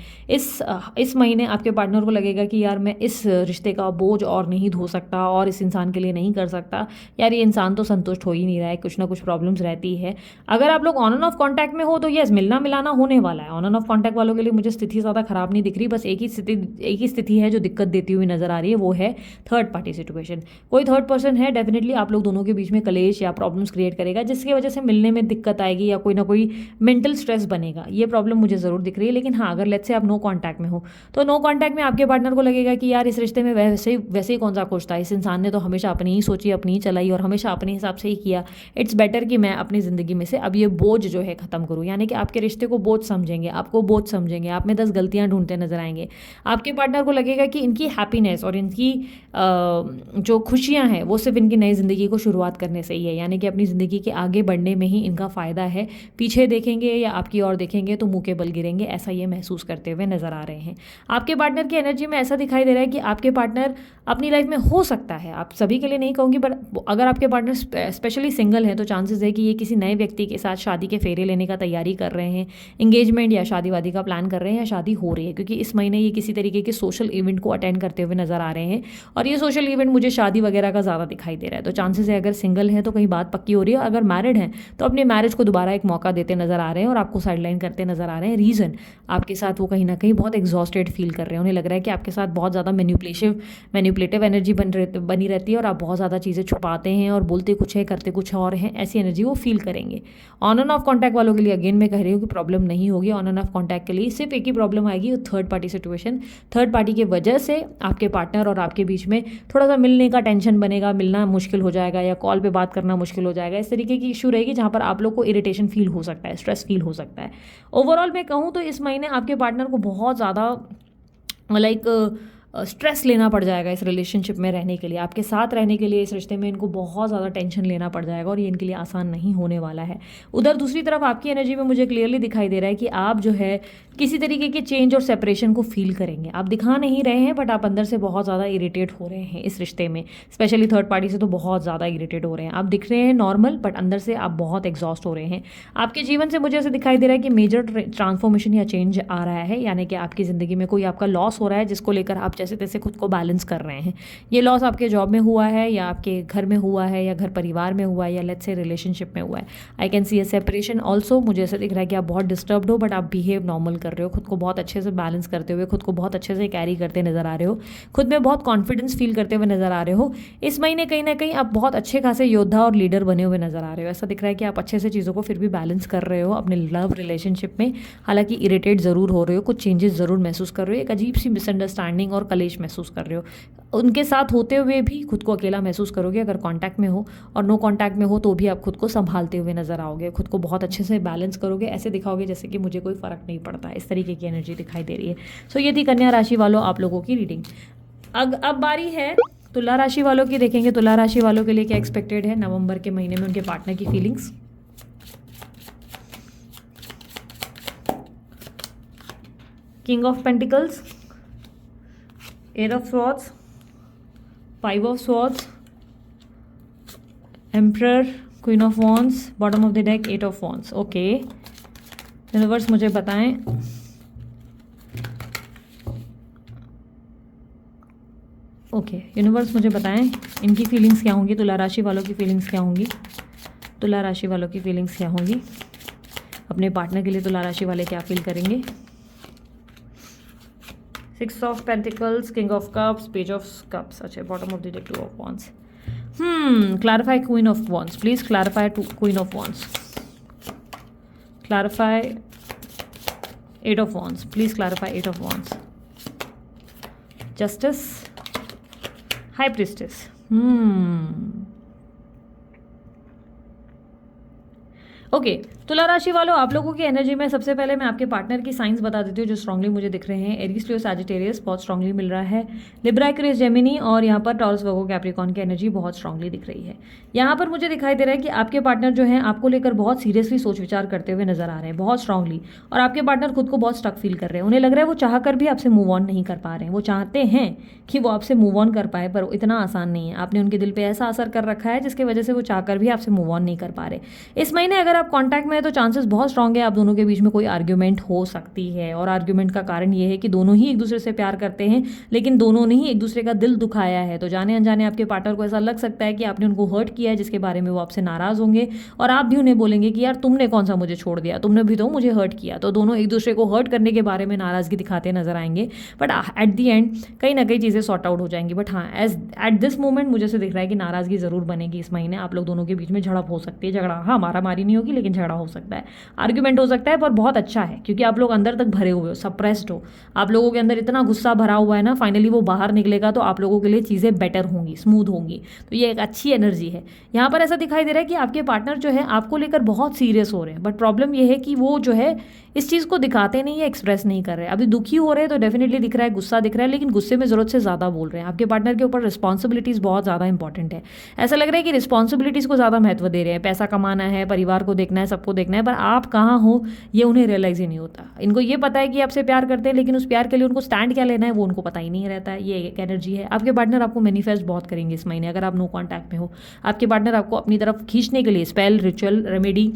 इस महीने आपके पार्टनर को लगेगा कि यार मैं इस रिश्ते का बोझ और नहीं धो सकता और इस इंसान के लिए नहीं कर सकता, यार ये इंसान तो संतुष्ट हो ही नहीं रहा है, कुछ ना कुछ प्रॉब्लम्स रहती है। अगर आप लोग ऑन एंड ऑफ कॉन्टैक्ट में हो तो यस, मिलना मिलाना होने वाला है। ऑन एंड ऑफ कॉन्टैक्ट वालों के लिए मुझे स्थिति ज़्यादा खराब नहीं दिख रही, बस एक ही स्थिति है जो दिक्कत देती हुई नजर आ रही है, वो है थर्ड पार्टी सिचुएशन। कोई थर्ड पर्सन है, डेफिनेटली आप लोग दोनों के बीच में कलेश या प्रॉब्लम्स क्रिएट करेगा, जिसकी वजह से मिलने में दिक्कत आएगी या कोई ना कोई मेंटल स्ट्रेस बनेगा। ये प्रॉब्लम मुझे ज़रूर दिख रही है। लेकिन हाँ, अगर लेट्स से आप नो कांटेक्ट में हो तो नो कांटेक्ट में आपके पार्टनर को लगेगा कि यार इस रिश्ते में वैसे ही कौन सा खुश था, इस इंसान ने तो हमेशा अपनी ही सोची, अपनी ही चलाई और हमेशा अपने हिसाब से ही किया। इट्स बेटर कि मैं अपनी ज़िंदगी में से अब ये बोझ जो है ख़त्म करूँ। यानी कि आपके रिश्ते को बोझ समझेंगे, आपको बोझ समझेंगे, आप में 10 गलतियाँ ढूंढते नजर आएंगे। आपके पार्टनर को लगेगा कि इनकी हैप्पीनेस और इनकी जो खुशियाँ हैं वो सिर्फ इनकी नई ज़िंदगी को शुरुआत करने से ही है। यानी कि अपनी ज़िंदगी के आगे बढ़ने में ही इनका फ़ायदा है। पीछे देखेंगे या आपकी ओर देखेंगे तो मुंह के बल गिरेंगे, ऐसा ये महसूस करते हुए नज़र आ रहे हैं। आपके पार्टनर की एनर्जी में ऐसा दिखाई दे रहा है कि आपके पार्टनर अपनी लाइफ में हो सकता है, आप सभी के लिए नहीं कहूँगी, बट अगर आपके पार्टनर स्पेशली सिंगल हैं तो चांसेस है कि ये किसी नए व्यक्ति के साथ शादी के फेरे लेने का तैयारी कर रहे हैं, इंगेजमेंट या शादी वादी का प्लान कर रहे हैं, या शादी हो रही है, क्योंकि इस महीने ये किसी तरीके के सोशल इवेंट को अटेंड करते हुए नजर आ रहे हैं। और ये सोशल इवेंट मुझे शादी वगैरह का ज़्यादा दिखाई दे रहा है। तो चांसेस है अगर सिंगल है तो कहीं बात पक्की हो रही है, अगर मैरिड हैं तो अपने मैरिज को दोबारा एक मौका देते नजर आ रहे हैं और आपको साइडलाइन करते नजर आ रहे हैं। रीज़न आपके साथ वो कहीं ना कहीं बहुत एग्जॉस्टेड फील कर रहे हैं। उन्हें लग रहा है कि आपके साथ बहुत ज़्यादा मैनिपुलेटिव एनर्जी बनी रहती है और आप बहुत ज़्यादा चीज़ें छुपाते हैं और बोलते कुछ है करते कुछ और हैं, ऐसी एनर्जी वो फील करेंगे। ऑन एंड ऑफ कॉन्टैक्ट वालों के लिए अगेन मैं कह रही हूँ कि प्रॉब्लम नहीं होगी। ऑन एंड ऑफ कॉन्टैक्ट के लिए सिर्फ एक ही प्रॉब्लम आएगी, third party situation. Third party की वजह से आपके पार्टनर और आपके बीच में थोड़ा सा मिलने का टेंशन बनेगा, मिलना मुश्किल हो जाएगा या कॉल पे बात करना मुश्किल हो जाएगा। इस तरीके की इशू रहेगी जहाँ पर आप लोग को इरिटेशन फील हो सकता है, स्ट्रेस फील हो सकता है। ओवरऑल मैं कहूँ तो इस महीने आपके पार्टनर को बहुत ज़्यादा स्ट्रेस लेना पड़ जाएगा इस रिलेशनशिप में रहने के लिए, आपके साथ रहने के लिए। इस रिश्ते में इनको बहुत ज़्यादा टेंशन लेना पड़ जाएगा और ये इनके लिए आसान नहीं होने वाला है। उधर दूसरी तरफ आपकी एनर्जी में मुझे क्लियरली दिखाई दे रहा है कि आप जो है किसी तरीके के चेंज और सेपरेशन को फील करेंगे। आप दिखा नहीं रहे हैं बट आप अंदर से बहुत ज़्यादा इरिटेट हो रहे हैं इस रिश्ते में, स्पेशली थर्ड पार्टी से तो बहुत ज़्यादा इरिटेट हो रहे हैं। आप दिख रहे हैं नॉर्मल बट अंदर से आप बहुत एग्जॉस्ट हो रहे हैं। आपके जीवन से मुझे ऐसे दिखाई दे रहा है कि मेजर ट्रांसफॉर्मेशन या चेंज आ रहा है, यानी कि आपकी ज़िंदगी में कोई आपका लॉस हो रहा है जिसको लेकर आप जैसे तैसे खुद को बैलेंस कर रहे हैं। ये लॉस आपके जॉब में हुआ है या आपके घर में हुआ है या घर परिवार में हुआ है या लेट्स से रिलेशनशिप में हुआ है। I can see a separation also. मुझे ऐसा दिख रहा है कि आप बहुत डिस्टर्ब्ड हो बट आप बिहेव नॉर्मल कर रहे हो, खुद को बहुत अच्छे से बैलेंस करते हुए, खुद को बहुत अच्छे से कैरी करते नजर आ रहे हो, खुद में बहुत कॉन्फिडेंस फील करते हुए नजर आ रहे हो। इस महीने कहीं ना कहीं आप बहुत अच्छे खासे योद्धा और लीडर बने हुए नजर आ रहे हो। ऐसा दिख रहा है कि आप अच्छे से चीज़ों को फिर भी बैलेंस कर रहे हो अपने लव रिलेशनशिप में। हालांकि इरिटेट ज़रूर हो रहे हो, कुछ चेंजेस ज़रूर महसूस कर रहे हो, एक अजीब सी मिसअंडरस्टैंडिंग और कलेश महसूस कर रहे हो। उनके साथ होते हुए भी खुद को अकेला महसूस करोगे अगर कांटेक्ट में हो, और नो कांटेक्ट में हो तो भी आप खुद को संभालते हुए नजर आओगे, खुद को बहुत अच्छे से बैलेंस करोगे, ऐसे दिखाओगे जैसे कि मुझे कोई फ़र्क नहीं पड़ता। इस तरीके की एनर्जी दिखाई दे रही है। सो ये थी कन्या राशि वालों आप लोगों की रीडिंग। अब बारी है तुला राशि वालों की। देखेंगे तुला राशि वालों के लिए क्या एक्सपेक्टेड है नवंबर के महीने में, उनके पार्टनर की feelings. King of pentacles, eight of swords, five of swords, emperor, queen of wands, bottom of the deck, eight of wands. Okay universe मुझे बताएं यूनिवर्स मुझे बताएं इनकी फीलिंग्स क्या होंगी, तुला राशि वालों की फीलिंग्स क्या होंगी, तुला राशि वालों की फीलिंग्स क्या होंगी, अपने पार्टनर के लिए तुला राशि वाले क्या फील करेंगे। Six of pentacles, king of cups, page of cups. अच्छा bottom of the deck, two of wands. Clarify queen of wands please, clarify queen of wands, clarify eight of wands please, clarify eight of wands, justice, high priestess. Okay Tula राशि वालों आप लोगों की energy में सबसे पहले मैं आपके पार्टनर की साइंस बता देती हूँ जो स्ट्रांगली मुझे दिख रहे हैं। एरीज, लियो, सैजिटेरियस बहुत स्ट्रांगली मिल रहा है। लिब्रा, एक्वेरियस, जेमिनी और यहाँ पर टॉरस, वर्गो, कैप्रिकॉर्न की एनर्जी बहुत स्ट्रांगली दिख रही है। यहाँ पर मुझे दिखाई दे रहा है कि आपके पार्टनर जो है आपको लेकर बहुत सीरियसली सोच विचार करते हुए नजर आ रहे हैं, बहुत स्ट्रांगली। और आपके पार्टनर खुद को बहुत स्टक फील कर रहे हैं। उन्हें लग रहा है वो चाह कर भी आपसे मूव ऑन नहीं कर पा रहे हैं। वो चाहते हैं कि वो आपसे मूव ऑन कर पाए पर इतना आसान नहीं है। आपने उनके दिल पे ऐसा असर कर रखा है जिसकी वजह से वो चाहकर भी आपसे मूव ऑन नहीं कर पा रहे। इस महीने अगर आप कॉन्टैक्ट में है तो चांसेस बहुत स्ट्रांग है आप दोनों के बीच में कोई आर्ग्यूमेंट हो सकती है। और आर्ग्यूमेंट का कारण ये है कि दोनों ही एक दूसरे से प्यार करते हैं लेकिन दोनों ने ही एक दूसरे का दिल दुखाया है। तो जाने अनजाने आपके पार्टनर को ऐसा लग सकता है कि आपने उनको हर्ट किया है जिसके बारे में वो आपसे नाराज होंगे और आप भी उन्हें बोलेंगे कि यार तुमने कौन सा मुझे छोड़ दिया, तुमने भी तो मुझे हर्ट किया। तो दोनों एक दूसरे को हर्ट करने के बारे में नाराजगी दिखाते नजर आएंगे बट एट दी एंड कहीं ना कहीं चीज़ें सॉर्ट आउट हो जाएंगी। बट हाँ एट दिस मोमेंट मुझे से दिख रहा है कि नाराजगी जरूर बनेगी इस महीने। आप लोग दोनों के बीच में झड़प हो सकती है। झगड़ा हाँ मारा मारी नहीं होगी लेकिन झगड़ा हो सकता है, आर्ग्यूमेंट हो सकता है। पर बहुत अच्छा है क्योंकि आप लोग अंदर तक भरे हुए हो, सप्रेस्ड हो, आप लोगों के अंदर इतना गुस्सा भरा हुआ है ना, फाइनली वो बाहर निकलेगा तो आप लोगों के लिए चीज़ें बेटर होंगी, स्मूथ होंगी। तो ये एक अच्छी एनर्जी है। यहाँ पर ऐसा दिखाई दे रहा है कि आपके पार्टनर जो है आपको लेकर बहुत सीरियस हो रहे हैं बट प्रॉब्लम ये है कि वो जो है इस चीज़ को दिखाते नहीं है, एक्सप्रेस नहीं कर रहे। अभी दुखी हो रहे हैं तो डेफिनेटली दिख रहा है, गुस्सा दिख रहा है लेकिन गुस्से में ज़रूरत से ज़्यादा बोल रहे हैं। आपके पार्टनर के ऊपर रिस्पॉन्सिबिलिटीज़ बहुत ज़्यादा इंपॉर्टेंट है। ऐसा लग रहा है कि रिस्पॉन्सिबिलिटीज़ को ज़्यादा महत्व दे रहे हैं, पैसा कमाना है, परिवार को देखना है, सबको देखना है, पर आप कहाँ हो ये उन्हें रियलाइज़ ही नहीं होता। इनको ये पता है कि आपसे प्यार करते हैं लेकिन उस प्यार के लिए उनको स्टैंड क्या लेना है वो उनको पता ही नहीं रहता है। ये एक एनर्जी है। आपके पार्टनर आपको मैनिफेस्ट बहुत करेंगे इस महीने अगर आप नो कॉन्टैक्ट में हो। आपके पार्टनर आपको अपनी तरफ खींचने के लिए स्पेल, रिचुअल, रेमेडी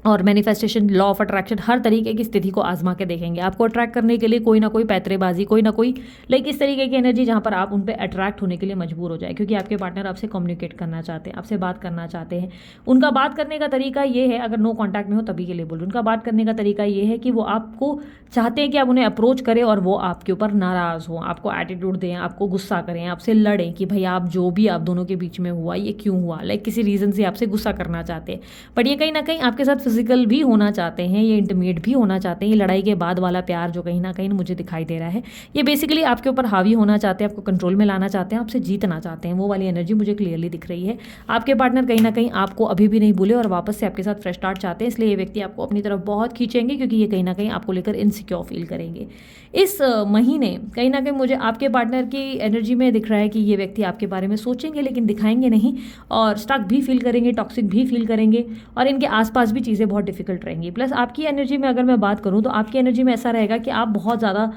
और मैनिफेस्टेशन, लॉ ऑफ अट्रैक्शन, हर तरीके की स्थिति को आजमा के देखेंगे। आपको अट्रैक्ट करने के लिए कोई ना कोई पैतरेबाजी, कोई ना कोई लाइक इस तरीके की एनर्जी जहाँ पर आप उन पर अट्रैक्ट होने के लिए मजबूर हो जाए क्योंकि आपके पार्टनर आपसे कम्युनिकेट करना चाहते हैं, आपसे बात करना चाहते हैं। उनका बात करने का तरीका ये है, अगर नो कॉन्टैक्ट में हो तभी के लिए बोलूँ, उनका बात करने का तरीका ये है कि वो आपको चाहते हैं कि आप उन्हें अप्रोच करें और वो आपके ऊपर नाराज़ हों, आपको एटीट्यूड दें, आपको गुस्सा करें, आपसे लड़ें कि भाई आप जो भी आप दोनों के बीच में हुआ ये क्यों हुआ, लाइक किसी रीज़न से आपसे गुस्सा करना चाहते हैं। बट ये कहीं ना कहीं आपके साथ फिजिकल भी होना चाहते हैं, ये इंटीमेट भी होना चाहते हैं। ये लड़ाई के बाद वाला प्यार जो कहीं ना कहीं मुझे दिखाई दे रहा है ये बेसिकली आपके ऊपर हावी होना चाहते हैं, आपको कंट्रोल में लाना चाहते हैं, आपसे जीतना चाहते हैं। वो वाली एनर्जी मुझे क्लियरली दिख रही है। आपके पार्टनर कहीं ना कहीं आपको अभी भी नहीं भूले और वापस से आपके साथ फ्रेश स्टार्ट चाहते हैं, इसलिए ये व्यक्ति आपको अपनी तरफ बहुत खींचेंगे क्योंकि ये कहीं ना कहीं आपको लेकर इनसिक्योर फील करेंगे। इस महीने कहीं ना कहीं मुझे आपके पार्टनर की एनर्जी में दिख रहा है कि ये व्यक्ति आपके बारे में सोचेंगे लेकिन दिखाएंगे नहीं और स्टक भी फील करेंगे, टॉक्सिक भी फील करेंगे और इनके आसपास भी चीज़ें बहुत डिफिकल्ट रहेंगी। प्लस आपकी एनर्जी में अगर मैं बात करूं तो आपकी एनर्जी में ऐसा रहेगा कि आप बहुत ज़्यादा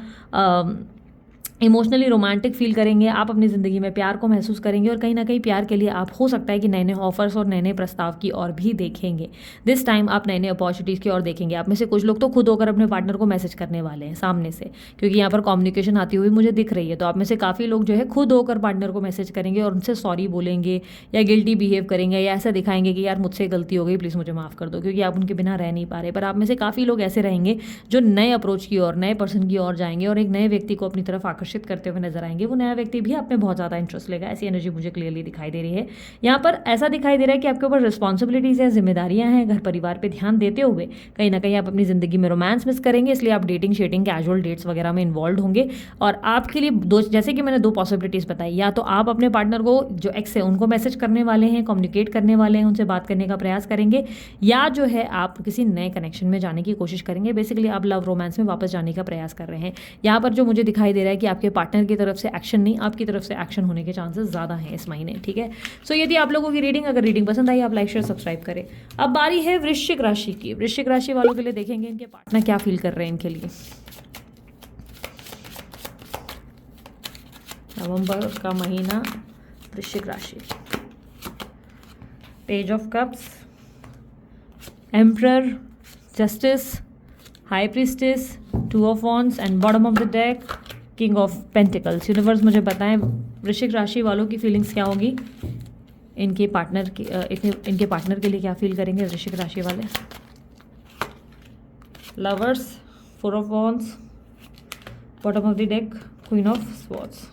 इमोशनली रोमांटिक फील करेंगे। आप अपनी ज़िंदगी में प्यार को महसूस करेंगे और कहीं ना कहीं प्यार के लिए आप हो सकता है कि नए नए ऑफर्स और नए नए प्रस्ताव की ओर भी देखेंगे। दिस टाइम आप नए नए अपॉर्चुनिटीज़ की ओर देखेंगे। आप में से कुछ लोग तो खुद होकर अपने पार्टनर को मैसेज करने वाले हैं सामने से, क्योंकि यहाँ पर कम्युनिकेशन आती हुई मुझे दिख रही है। तो आप में से काफ़ी लोग जो है खुद होकर पार्टनर को मैसेज करेंगे और उनसे सॉरी बोलेंगे या गिल्टी बिहेव करेंगे या ऐसा दिखाएंगे कि यार मुझसे गलती हो गई, प्लीज़ मुझे माफ़ कर दो, क्योंकि आप उनके बिना रह नहीं पा रहे। पर आप में से काफ़ी लोग ऐसे रहेंगे जो नए अप्रोच की ओर, नए पर्सन की ओर जाएंगे और एक नए व्यक्ति को अपनी तरफ आकर्षित आकर्षित करते हुए नजर आएंगे, वो नया व्यक्ति भी आप में बहुत ज़्यादा इंटरेस्ट लेगा। ऐसी एनर्जी मुझे क्लियरली दिखाई दे रही है। यहाँ पर ऐसा दिखाई दे रहा है कि आपके ऊपर रिस्पॉन्सिबिलिटीज़ है, जिम्मेदारियाँ हैं, घर परिवार पर ध्यान देते हुए कहीं ना कहीं आप अपनी ज़िंदगी में रोमांस मिस करेंगे, इसलिए आप डेटिंग शेटिंग कैजुअल डेट्स वगैरह में इन्वॉल्व होंगे। और आपके लिए दो, जैसे कि मैंने दो पॉसिबिलिटीज़ बताई, या तो आप अपने पार्टनर को जो एक्स है उनको मैसेज करने वाले हैं, कम्युनिकेट करने वाले हैं, उनसे बात करने का प्रयास करेंगे, या जो है आप किसी नए कनेक्शन में जाने की कोशिश करेंगे। बेसिकली आप लव रोमांस में वापस जाने का प्रयास कर रहे हैं। यहाँ पर जो मुझे दिखाई दे रहा है कि आपके पार्टनर की तरफ से एक्शन नहीं, आपकी तरफ से एक्शन होने के चांसेस ज़्यादा हैं इस महीने, ठीक है। सो यदि आप लोगों की रीडिंग, अगर रीडिंग पसंद आई, आप लाइक शेयर सब्सक्राइब करें। अब बारी है वृश्चिक राशि की। वृश्चिक राशि वालों के लिए देखेंगे इनके पार्टनर क्या फील कर रहे हैं इनके लिए। नवंबर का महीना, वृश्चिक राशि। Page of cups, emperor, justice, high priestess, to of wands and bottom of the deck, king of pentacles. Universe मुझे बताएं वृश्चिक राशि वालों की फीलिंग्स क्या होगी, इनके पार्टनर के लिए क्या फील करेंगे वृश्चिक राशि वाले। Lovers, four of wands, bottom of the deck, queen of swords,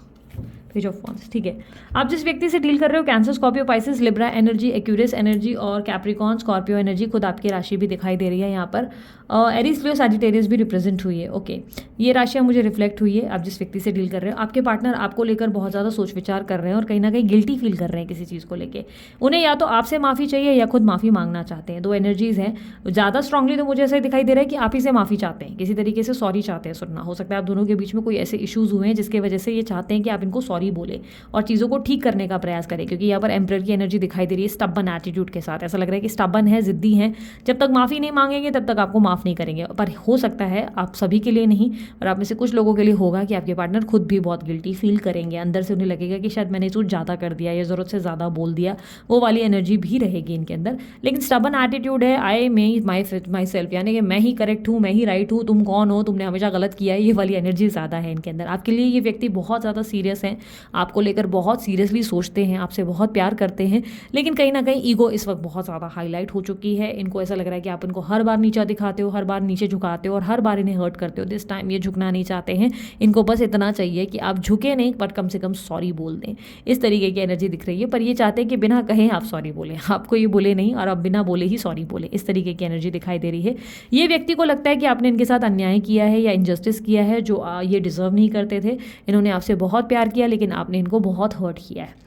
page of wands, ठीक है। आप जिस व्यक्ति से डील कर रहे हो, cancer, Scorpio, Pisces, Libra energy, Aquarius energy और कैप्रिकॉन, स्कॉर्पियो एनर्जी, खुद आपकी राशि भी दिखाई दे रही है यहाँ पर। एरीज, लियो, सैजिटेरियस भी रिप्रेजेंट हुई है। ओके, ये राशियाँ मुझे रिफ्लेक्ट हुई है। आप जिस व्यक्ति से डील कर रहे हो, आपके पार्टनर आपको लेकर बहुत ज़्यादा सोच विचार कर रहे हैं और कहीं ना कहीं गिल्टी फील कर रहे हैं किसी चीज़ को लेके। उन्हें या तो आपसे माफ़ी चाहिए या खुद माफ़ी मांगना चाहते हैं। दो एनर्जीज़ हैं। ज़्यादा स्ट्रांगली तो मुझे ऐसा दिखाई दे रहा है कि आप ही से माफ़ी चाहते हैं, किसी तरीके से सॉरी चाहते हैं सुनना। हो सकता है आप दोनों के बीच में कोई ऐसे इश्यूज़ हुए हैं जिसकी वजह से ये चाहते हैं कि आप इनको सॉरी बोले और चीज़ों को ठीक करने का प्रयास करें, क्योंकि यहाँ पर एम्परर की एनर्जी दिखाई दे रही है स्टबन एटीट्यूड के साथ। ऐसा लग रहा है कि स्टबन है, जिद्दी है, जब तक माफ़ी नहीं मांगेंगे तब तक आपको माफ़ नहीं करेंगे। पर हो सकता है आप सभी के लिए नहीं, और आप में से कुछ लोगों के लिए होगा कि आपके पार्टनर खुद भी बहुत गिल्टी फील करेंगे। अंदर से उन्हें लगेगा कि शायद मैंने कुछ ज़्यादा कर दिया या ज़रूरत से ज़्यादा बोल दिया, वो वाली एनर्जी भी रहेगी इनके अंदर। लेकिन स्टबन एटीट्यूड है, आई मे माई सेल्फ, यानी कि मैं ही करेक्ट हूँ, मैं ही राइट हूँ, तुम कौन हो, तुमने हमेशा गलत किया है, ये वाली एनर्जी ज़्यादा है इनके अंदर। आपके लिए ये व्यक्ति बहुत ज़्यादा सीरियस हैं, आपको लेकर बहुत सीरियसली सोचते हैं, आपसे बहुत प्यार करते हैं। लेकिन कहीं ना कहीं ईगो इस वक्त बहुत ज़्यादा हाईलाइट हो चुकी है। इनको ऐसा लग रहा है कि आप इनको हर बार नीचा दिखाते हो, हर बार नीचे झुकाते हो और हर बार इन्हें हर्ट करते हो। दिस टाइम ये झुकना नहीं चाहते हैं। इनको बस इतना चाहिए कि आप झुके नहीं, बट कम से कम सॉरी बोल दें। इस तरीके की एनर्जी दिख रही है। पर ये चाहते हैं कि बिना कहें आप सॉरी बोलें, आपको ये बोले नहीं और आप बिना बोले ही सॉरी बोले। इस तरीके की एनर्जी दिखाई दे रही है। ये व्यक्ति को लगता है कि आपने इनके साथ अन्याय किया है या इनजस्टिस किया है, जो ये डिजर्व नहीं करते थे। इन्होंने आपसे बहुत प्यार किया, लेकिन आपने इनको बहुत हर्ट किया है।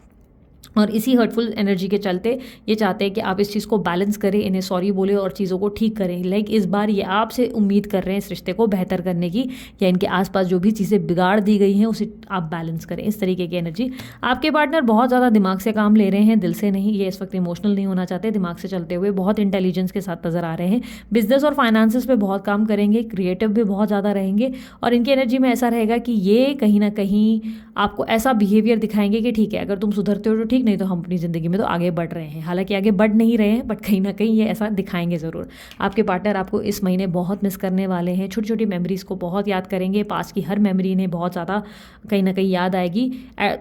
और इसी हर्टफुल एनर्जी के चलते ये चाहते हैं कि आप इस चीज़ को बैलेंस करें, इन्हें सॉरी बोले और चीज़ों को ठीक करें। लाइक इस बार ये आपसे उम्मीद कर रहे हैं इस रिश्ते को बेहतर करने की, या इनके आसपास जो भी चीज़ें बिगाड़ दी गई हैं उसे आप बैलेंस करें। इस तरीके की एनर्जी। आपके पार्टनर बहुत ज़्यादा दिमाग से काम ले रहे हैं, दिल से नहीं। ये इस वक्त इमोशनल नहीं होना चाहते, दिमाग से चलते हुए बहुत इंटेलिजेंस के साथ नजर आ रहे हैं। बिजनेस और फाइनेंसेस पे बहुत काम करेंगे, क्रिएटिव भी बहुत ज़्यादा रहेंगे। और इनकी एनर्जी में ऐसा रहेगा कि ये कहीं ना कहीं आपको ऐसा बिहेवियर दिखाएंगे कि ठीक है, अगर तुम सुधरते हो तो ठीक, नहीं तो हम अपनी ज़िंदगी में तो आगे बढ़ रहे हैं। हालांकि आगे बढ़ नहीं रहे हैं, बट कहीं ना कहीं ये ऐसा दिखाएंगे ज़रूर। आपके पार्टनर आपको इस महीने बहुत मिस करने वाले हैं। छोटी छोटी मेमोरीज़ को बहुत याद करेंगे। पास की हर मेमोरी इन्हें बहुत ज़्यादा कहीं ना कहीं याद आएगी।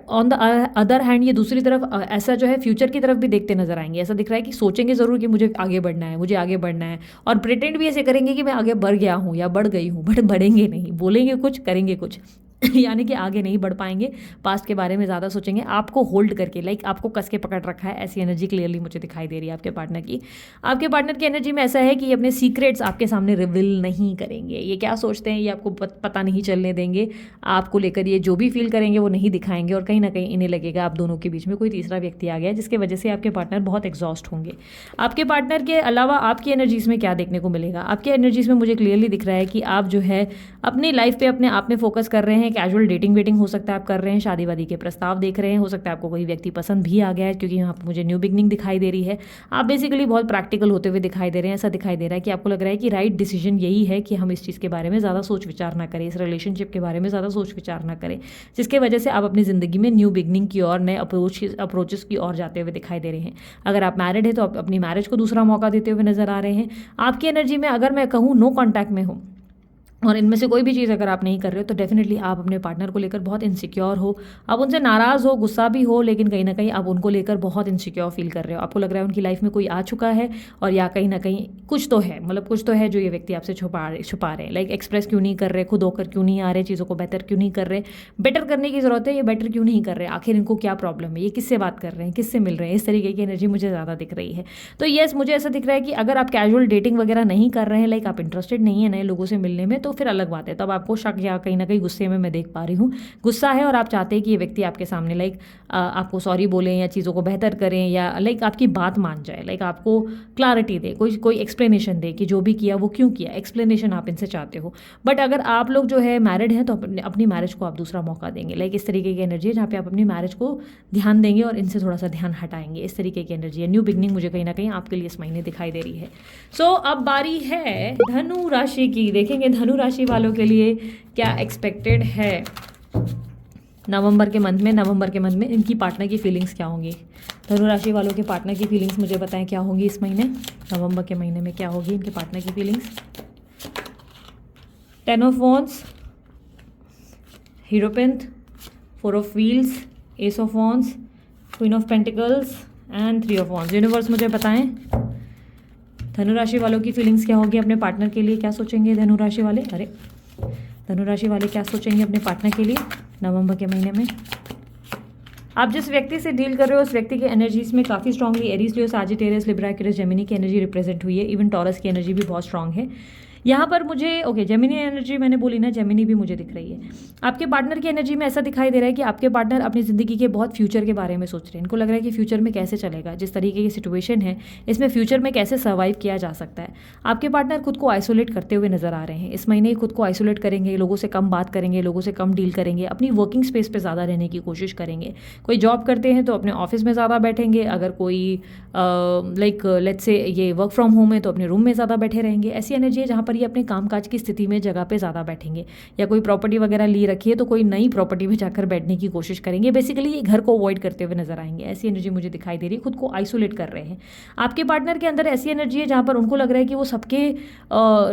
ऑन द अदर हैंड ये दूसरी तरफ ऐसा जो है फ्यूचर की तरफ भी देखते नजर आएंगे। ऐसा दिख रहा है कि सोचेंगे ज़रूर कि मुझे आगे बढ़ना है, मुझे आगे बढ़ना है, और प्रिटेंड भी ऐसे करेंगे कि मैं आगे बढ़ गया हूँ या बढ़ गई हूँ, बट बढ़ेंगे नहीं। बोलेंगे कुछ, करेंगे कुछ यानी कि आगे नहीं बढ़ पाएंगे। पास्ट के बारे में ज़्यादा सोचेंगे, आपको होल्ड करके, लाइक आपको कस के पकड़ रखा है। ऐसी एनर्जी क्लियरली मुझे दिखाई दे रही है आपके पार्टनर की। आपके पार्टनर की एनर्जी में ऐसा है कि ये अपने सीक्रेट्स आपके सामने रिवील नहीं करेंगे। ये क्या सोचते हैं ये आपको पता नहीं चलने देंगे। आपको लेकर ये जो भी फील करेंगे वो नहीं दिखाएंगे, और कहीं ना कहीं इन्हें लगेगा आप दोनों के बीच में कोई तीसरा व्यक्ति आ गया, जिसकी वजह से आपके पार्टनर बहुत एग्जॉस्ट होंगे। आपके पार्टनर के अलावा आपकी एनर्जीज़ में क्या देखने को मिलेगा? आपकी एनर्जीज़ में मुझे क्लियरली दिख रहा है कि आप जो है अपनी लाइफ पे अपने आप में फोकस कर रहे हैं। कैजुअल डेटिंग हो सकता है आप कर रहे हैं, शादीवादी के प्रस्ताव देख रहे हैं, हो सकता है आपको कोई व्यक्ति पसंद भी आ गया है, क्योंकि यहाँ पर मुझे न्यू बिगनिंग दिखाई दे रही है। आप बेसिकली बहुत प्रैक्टिकल होते हुए दिखाई दे रहे हैं। ऐसा दिखाई दे रहा है कि आपको लग रहा है कि राइट डिसीजन यही है कि हम इस चीज़ के बारे में ज़्यादा सोच विचार ना करें, इस रिलेशनशिप के बारे में ज़्यादा सोच विचार ना करें, जिसके वजह से आप अपनी ज़िंदगी में न्यू बिगनिंग की और नए अप्रोचेस की ओर जाते हुए दिखाई दे रहे हैं। अगर आप मैरिड है तो आप अपनी मैरिज को दूसरा मौका देते हुए नजर आ रहे हैं। आपकी एनर्जी में अगर मैं कहूँ नो कॉन्टैक्ट में हूँ, और इनमें से कोई भी चीज़ अगर आप नहीं कर रहे हो तो डेफिनेटली आप अपने पार्टनर को लेकर बहुत इनसिक्योर हो, आप उनसे नाराज़ हो, गुस्सा भी हो, लेकिन कहीं ना कहीं आप उनको लेकर बहुत इनसिक्योर फील कर रहे हो। आपको लग रहा है उनकी लाइफ में कोई आ चुका है और या कहीं ना कहीं कुछ तो है, मतलब कुछ तो है जो ये व्यक्ति आपसे छुपा रहे हैं। लाइक एक्सप्रेस क्यों नहीं कर रहे, खुद होकर क्यों नहीं आ रहे, चीज़ों को बेहतर क्यों नहीं कर रहे, बेटर करने की ज़रूरत है, ये बेटर क्यों नहीं कर रहे, आखिर इनको क्या प्रॉब्लम है, ये किससे बात कर रहे हैं, किससे मिल रहे हैं, इस तरीके की एनर्जी मुझे ज़्यादा दिख रही है। तो येस, मुझे ऐसा दिख रहा है कि अगर आप कैजुअल डेटिंग वगैरह नहीं कर रहे हैं, लाइक आप इंटरेस्टेड नहीं है नए लोगों से मिलने में, तो फिर अलग बात है, तब आपको शक या कहीं ना कहीं गुस्से में मैं देख पा रही हूँ, गुस्सा है और आप चाहते हैं कि ये व्यक्ति आपके सामने लाइक आपको सॉरी बोलें या चीज़ों को बेहतर करें या लाइक आपकी बात मान जाए, लाइक आपको क्लैरिटी दे, कोई एक्सप्लेनेशन दे कि जो भी किया वो क्यों किया, एक्सप्लेनेशन आप इनसे चाहते हो। बट अगर आप लोग जो है मैरिड हैं तो अपनी मैरिज को आप दूसरा मौका देंगे, लाइक इस तरीके की एनर्जी है जहाँ पे आप अपनी मैरिज को ध्यान देंगे और इनसे थोड़ा सा ध्यान हटाएंगे, इस तरीके की एनर्जी है। न्यू बिगनिंग मुझे कहीं ना कहीं आपके लिए इस महीने दिखाई दे रही है। सो अब बारी है धनु राशि की, देखेंगे धनु राशि वालों के लिए क्या एक्सपेक्टेड है नवंबर के मंथ में इनकी पार्टनर की फीलिंग्स क्या होंगी। धनु राशि वालों के पार्टनर की फीलिंग्स मुझे बताएं क्या होंगी इस महीने, नवंबर के महीने में क्या होगी इनके पार्टनर की feelings. 10 of wands, hierophant, 4 of wheels, ace of wands, queen of pentacles and 3 of wands. Universe मुझे बताएं धनु राशि वालों की फीलिंग्स क्या होगी अपने पार्टनर के लिए, क्या सोचेंगे धनु राशि वाले, धनु राशि वाले क्या सोचेंगे अपने पार्टनर के लिए नवंबर के महीने में। आप जिस व्यक्ति से डील कर रहे हो उस व्यक्ति की एनर्जीज में काफ़ी स्ट्रांगली एरीज, लियो, सजिटेरियस, लिब्रा, एक्वेरियस, जेमिनी की एनर्जी रिप्रेजेंट हुई है। इवन टॉरस की एनर्जी भी बहुत स्ट्रांग है यहाँ पर मुझे। ओके, जेमिनी एनर्जी मैंने बोली ना, जेमिनी भी मुझे दिख रही है। आपके पार्टनर की एनर्जी में ऐसा दिखाई दे रहा है कि आपके पार्टनर अपनी ज़िंदगी के बहुत फ्यूचर के बारे में सोच रहे हैं। इनको लग रहा है कि फ्यूचर में कैसे चलेगा, जिस तरीके की सिचुएशन है इसमें फ्यूचर में कैसे सर्वाइव किया जा सकता है। आपके पार्टनर खुद को आइसोलेट करते हुए नजर आ रहे हैं इस महीने, खुद को आइसोलेट करेंगे, लोगों से कम बात करेंगे, लोगों से कम डील करेंगे, अपनी वर्किंग स्पेस पर ज़्यादा रहने की कोशिश करेंगे। कोई जॉब करते हैं तो अपने ऑफिस में ज़्यादा बैठेंगे, अगर कोई लाइक लेट्स से ये वर्क फ्रॉम होम है तो अपने रूम में ज़्यादा बैठे रहेंगे। ऐसी एनर्जी है जहाँ पर ये अपने कामकाज की स्थिति में जगह पे ज़्यादा बैठेंगे, या कोई प्रॉपर्टी वगैरह ली रखी है तो कोई नई प्रॉपर्टी में जाकर बैठने की कोशिश करेंगे। बेसिकली ये घर को अवॉइड करते हुए नजर आएंगे, ऐसी एनर्जी मुझे दिखाई दे रही है। खुद को आइसोलेट कर रहे हैं। आपके पार्टनर के अंदर ऐसी एनर्जी है जहाँ पर उनको लग रहा है कि वो सबके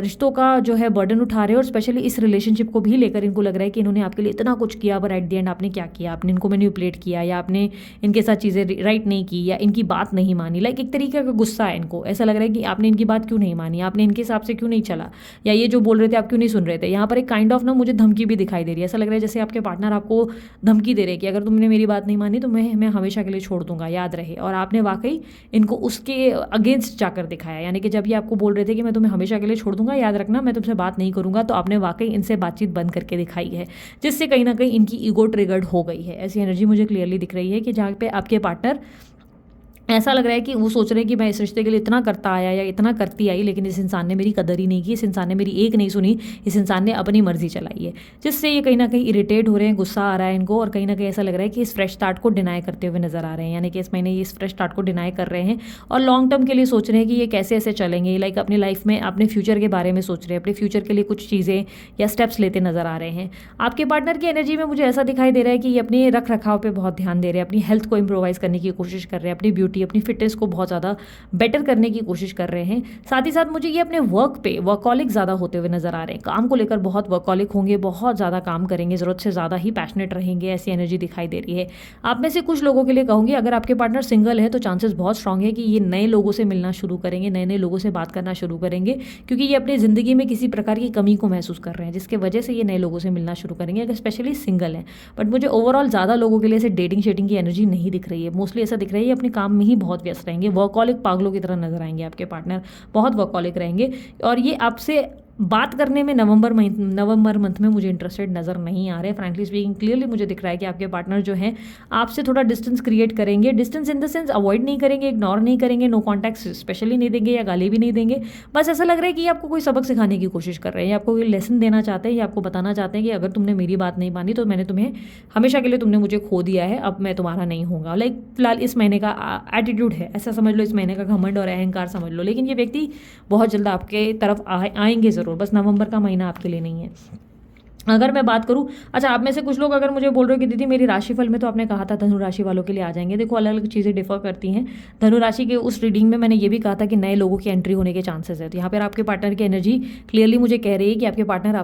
रिश्तों का जो है बर्डन उठा रहे हैं, और स्पेशली इस रिलेशनशिप को भी लेकर इनको लग रहा है कि इन्होंने आपके लिए इतना कुछ किया पर एट द एंड आपने क्या किया, आपने इनको मैनिपुलेट किया, या आपने इनके साथ चीज़ें राइट नहीं की, या इनकी बात नहीं मानी। लाइक एक तरीके का गुस्सा है इनको, ऐसा लग रहा है कि आपने इनकी बात क्यों नहीं मानी, आपने इनके हिसाब से क्यों नहीं चला, या ये जो बोल रहे थे आप क्यों नहीं सुन रहे थे। यहाँ पर एक काइंड ऑफ ना मुझे धमकी भी दिखाई दे रही है। ऐसा लग रहा है जैसे आपके पार्टनर आपको धमकी दे रहे हैं कि अगर तुमने मेरी बात नहीं मानी तो मैं हमेशा के लिए छोड़ दूंगा, याद रहे। और आपने वाकई इनको उसके अगेंस्ट जाकर दिखाया, यानी कि जब ये आपको बोल रहे थे कि मैं तुम्हें हमेशा के लिए छोड़ दूंगा, याद रखना मैं तुमसे बात नहीं करूंगा, तो आपने वाकई इनसे बातचीत बंद करके दिखाई है, जिससे कहीं ना कहीं इनकी ईगो ट्रिगर्ड हो गई है। ऐसी एनर्जी मुझे क्लियरली दिख रही है कि जहाँ पे आपके पार्टनर ऐसा लग रहा है कि वो सोच रहे हैं कि मैं इस रिश्ते के लिए इतना करता आया या इतना करती आई, लेकिन इस इंसान ने मेरी कदर ही नहीं की, इस इंसान ने मेरी एक नहीं सुनी, इस इंसान ने अपनी मर्जी चलाई है, जिससे ये कहीं ना कहीं इरिटेट हो रहे हैं, गुस्सा आ रहा है इनको, और कहीं ना कहीं ऐसा लग रहा है कि इस फ्रेश स्टार्ट को डिनाई करते हुए नजर आ रहे हैं। यानी कि इस महीने ये इस फ्रेश स्टार्ट को डिनाई कर रहे हैं और लॉन्ग टर्म के लिए सोच रहे हैं कि ये कैसे ऐसे चलेंगे। लाइक अपनी लाइफ में अपने फ्यूचर के बारे में सोच रहे हैं, अपने फ्यूचर के लिए कुछ चीज़ें या स्टेप्स लेते नजर आ रहे हैं। आपके पार्टनर की एनर्जी में मुझे ऐसा दिखाई दे रहा है कि ये अपने रख रखाव पर बहुत ध्यान दे रहे हैं, अपनी हेल्थ को इम्प्रोवाइज करने की कोशिश कर रहे हैं, अपनी ब्यूटी, अपनी फिटनेस को बहुत ज़्यादा बेटर करने की कोशिश कर रहे हैं। साथ ही साथ मुझे ये अपने वर्क पे वर्कॉलिक ज़्यादा होते हुए नजर आ रहे हैं, काम को लेकर बहुत वर्कॉलिक होंगे, बहुत ज़्यादा काम करेंगे, ज़रूरत से ज़्यादा ही पैशनेट रहेंगे, ऐसी एनर्जी दिखाई दे रही है। आप में से कुछ लोगों के लिए कहूँगी, अगर आपके पार्टनर सिंगल है तो चांसेस बहुत स्ट्रांग है कि ये नए लोगों से मिलना शुरू करेंगे, नए नए लोगों से बात करना शुरू करेंगे, क्योंकि ये अपनी ज़िंदगी में किसी प्रकार की कमी को महसूस कर रहे हैं, जिसके वजह से ये नए लोगों से मिलना शुरू करेंगे, अगर स्पेशली सिंगल है। बट मुझे ओवरऑल ज़्यादा लोगों के लिए ऐसे डेटिंग शेटिंग की एनर्जी नहीं दिख रही है। मोस्टली ऐसा दिख रहा है ये अपने काम में ही बहुत व्यस्त रहेंगे, वर्कॉलिक पागलों की तरह नजर आएंगे। आपके पार्टनर बहुत वर्कॉलिक रहेंगे और ये आपसे बात करने में नवंबर मंथ में मुझे इंटरेस्टेड नज़र नहीं आ रहे। फ्रैंकली स्पीकिंग क्लियरली मुझे दिख रहा है कि आपके पार्टनर जो हैं आपसे थोड़ा डिस्टेंस क्रिएट करेंगे। Distance in the sense avoid नहीं करेंगे, इग्नोर नहीं करेंगे, नो कॉन्टैक्ट स्पेशली नहीं देंगे या गाली भी नहीं देंगे। बस ऐसा लग रहा है कि आपको कोई सबक सिखाने की कोशिश कर रहे हैं, आपको कोई लेसन देना चाहते हैं, या आपको बताना चाहते हैं कि अगर तुमने मेरी बात नहीं मानी तो मैंने तुम्हें हमेशा के लिए तुमने मुझे खो दिया है, अब मैं तुम्हारा नहीं होगा। लाइक फिलहाल इस महीने का एटीट्यूड है, ऐसा समझ लो, इस महीने का घमंड और अहंकार समझ लो। लेकिन ये व्यक्ति बहुत जल्द आपके तरफ आएंगे ज़रूर, बस नवंबर का महीना आपके लिए नहीं है। अगर मैं बात करूं, अच्छा आप में से कुछ लोग अगर मुझे बोल रहे हो कि दीदी मेरी राशिफल में तो आपने कहा था धनु राशि वालों के लिए आ जाएंगे, देखो अलग अलग चीज़ें डिफर करती हैं। धनु राशि के उस रीडिंग में मैंने ये भी कहा था कि नए लोगों की एंट्री होने के चांसेस है, तो यहाँ पर आपके पार्टनर की एनर्जी क्लियरली मुझे कह रही है कि आपके पार्टनर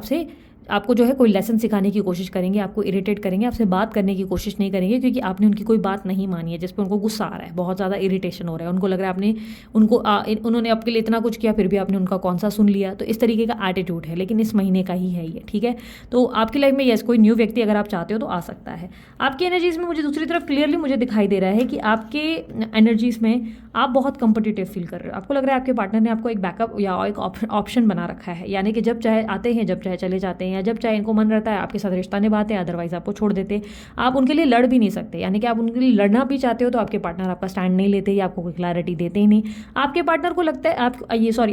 आपको जो है कोई लेसन सिखाने की कोशिश करेंगे, आपको इरिटेट करेंगे, आपसे बात करने की कोशिश नहीं करेंगे क्योंकि आपने उनकी कोई बात नहीं मानी है जिस पर उनको गुस्सा आ रहा है, बहुत ज़्यादा इरिटेशन हो रहा है, उनको लग रहा है आपने उन्होंने आपके लिए इतना कुछ किया फिर भी आपने उनका कौन सा सुन लिया, तो इस तरीके का एटीट्यूड है, लेकिन इस महीने का ही है ये, ठीक है। तो आपकी लाइफ में यस कोई न्यू व्यक्ति अगर आप चाहते हो तो आ सकता है। आपकी एनर्जीज में मुझे दूसरी तरफ क्लियरली मुझे दिखाई दे रहा है कि आपके एनर्जीज में आप बहुत कंपटीटिव फील कर रहे हो, आपको लग रहा है आपके पार्टनर ने आपको एक बैकअप या एक ऑप्शन बना रखा है, यानी कि जब चाहे आते हैं, जब चाहे चले जाते हैं, या जब चाहे इनको मन रहता है आपके साथ रिश्ता निभाते हैं, अदरवाइज आपको छोड़ देते। आप उनके लिए लड़ भी नहीं सकते, यानी कि आप उनके लिए लड़ना भी चाहते हो तो आपके पार्टनर आपका स्टैंड नहीं लेते या आपको कोई क्लैरिटी देते ही नहीं। आपके पार्टनर को लगता है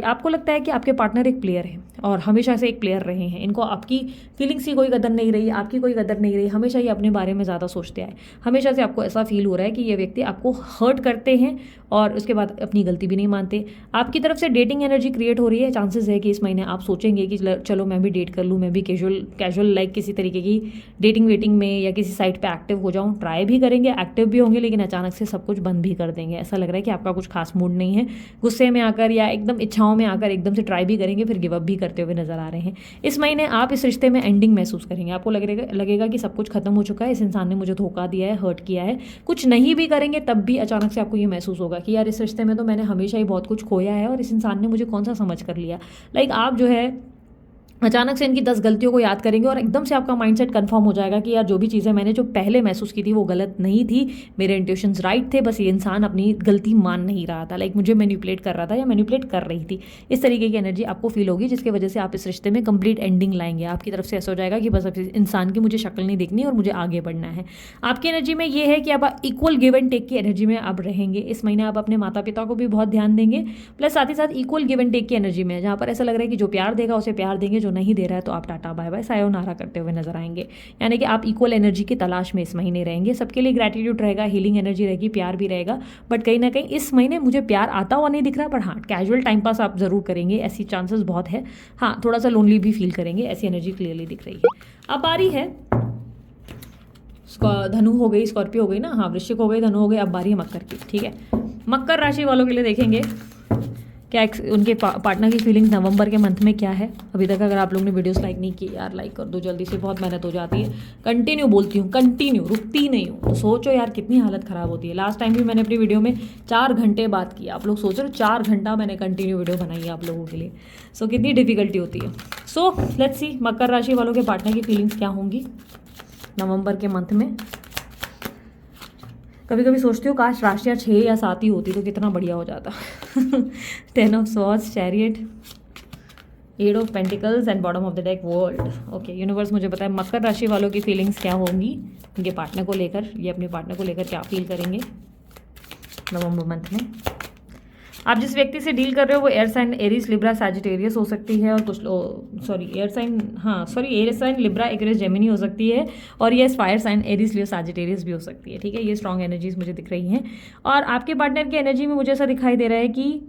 आपको लगता है कि आपके पार्टनर एक प्लेयर है और हमेशा से एक प्लेयर रहे हैं, इनको आपकी फीलिंग्स की कोई कदर नहीं रही, आपकी कोई कदर नहीं रही, हमेशा ही अपने बारे में ज़्यादा सोचते आए, हमेशा से आपको ऐसा फील हो रहा है कि ये व्यक्ति आपको हर्ट करते हैं और उसके बाद अपनी गलती भी नहीं मानते। आपकी तरफ से डेटिंग एनर्जी क्रिएट हो रही है, चांसेस है कि इस महीने आप सोचेंगे कि चलो मैं भी डेट कर लूँ, मैं भी कैजुअल लाइक किसी तरीके की डेटिंग वेटिंग में या किसी साइट पे एक्टिव हो जाऊँ, ट्राई भी करेंगे, एक्टिव भी होंगे, लेकिन अचानक से सब कुछ बंद भी कर देंगे। ऐसा लग रहा है कि आपका कुछ खास मूड नहीं है, गुस्से में आकर या एकदम इच्छाओं में आकर एकदम से ट्राई भी करेंगे फिर गिव अप भी करते हुए नजर आ रहे हैं। इस महीने आप इस रिश्ते में एंडिंग महसूस करेंगे, आपको लगेगा कि सब कुछ खत्म हो चुका है, इस इंसान ने मुझे धोखा दिया है, हर्ट किया है। कुछ नहीं भी करेंगे तब भी अचानक से आपको ये महसूस होगा कि यार इस रिश्ते में तो मैंने हमेशा ही बहुत कुछ खोया है और इस इंसान ने मुझे कौन सा समझ कर लिया। लाइक आप जो है अचानक से इनकी 10 गलतियों को याद करेंगे और एकदम से आपका माइंडसेट कंफर्म हो जाएगा कि यार जो भी चीज़ें मैंने जो पहले महसूस की थी वो गलत नहीं थी, मेरे इंट्यूशंस राइट थे, बस ये इंसान अपनी गलती मान नहीं रहा था, लाइक मुझे मैनिपुलेट कर रहा था या मैनिपुलेट कर रही थी। इस तरीके की एनर्जी आपको फील होगी जिसकी वजह से आप इस रिश्ते में कंप्लीट एंडिंग लाएंगे। आपकी तरफ से ऐसा हो जाएगा कि बस अब इस इंसान की मुझे शक्ल नहीं देखनी और मुझे आगे बढ़ना है। आपकी एनर्जी में ये है कि आप इक्वल गिव एंड टेक की एनर्जी में आप रहेंगे। इस महीने आप अपने माता पिता को भी बहुत ध्यान देंगे, प्लस साथ ही साथ इक्वल गिव एंड टेक की एनर्जी में, जहाँ पर ऐसा लग रहा है कि जो प्यार देगा उसे प्यार देंगे, जो नहीं दे रहा है तो आप टाटा बाय बाय सायोनारा करते हुए नजर आएंगे। यानी कि आप इक्वल एनर्जी की तलाश में इस महीने रहेंगे। सबके लिए ग्रैटिट्यूड रहेगा, हीलिंग एनर्जी रहेगी, प्यार भी रहेगा, बट कहीं ना कहीं इस महीने मुझे प्यार आता हुआ नहीं दिख रहा, पर हाँ कैजुअल टाइम पास आप जरूर करेंगे, ऐसी चांसेस बहुत है। हाँ थोड़ा सा लोनली भी फील करेंगे, ऐसी एनर्जी क्लियरली दिख रही है। अब बारी है धनु हो गई, स्कॉर्पियो हो गई ना, हाँ वृश्चिक हो गई, धनु हो गई, अब बारी है मकर की। ठीक है, मकर राशि वालों के लिए देखेंगे क्या उनके पार्टनर की फीलिंग्स नवंबर के मंथ में क्या है। अभी तक अगर आप लोगों ने वीडियोस लाइक नहीं की यार लाइक कर दो जल्दी से, बहुत मेहनत हो जाती है, कंटिन्यू बोलती हूँ, कंटिन्यू रुकती नहीं हूँ, तो सोचो यार कितनी हालत ख़राब होती है। लास्ट टाइम भी मैंने अपनी वीडियो में 4 घंटे बात की, आप लोग सोच रहे हो 4 घंटा मैंने कंटिन्यू वीडियो बनाई है आप लोगों के लिए, सो कितनी डिफिकल्टी होती है। सो लेट्स सी मकर राशि वालों के पार्टनर की फीलिंग्स क्या होंगी नवंबर के मंथ में। कभी कभी सोचती हूँ काश राशियाँ 6 या 7 ही होती तो कितना बढ़िया हो जाता। 10 of swords, chariot, 8 of pentacles and bottom of the deck world. Okay universe मुझे बताए मकर राशि वालों की फीलिंग्स क्या होंगी उनके पार्टनर को लेकर, ये अपने पार्टनर को लेकर क्या फील करेंगे नवंबर मंथ में। आप जिस व्यक्ति से डील कर रहे हो वो air sign Aries Libra Sagittarius हो सकती है, और कुछ air sign Libra Aquarius Gemini हो सकती है, और ये fire sign Aries Leo Sagittarius भी हो सकती है। ठीक है, ये स्ट्रॉन्ग एनर्जीज मुझे दिख रही हैं। और आपके पार्टनर की एनर्जी में मुझे ऐसा दिखाई दे रहा है कि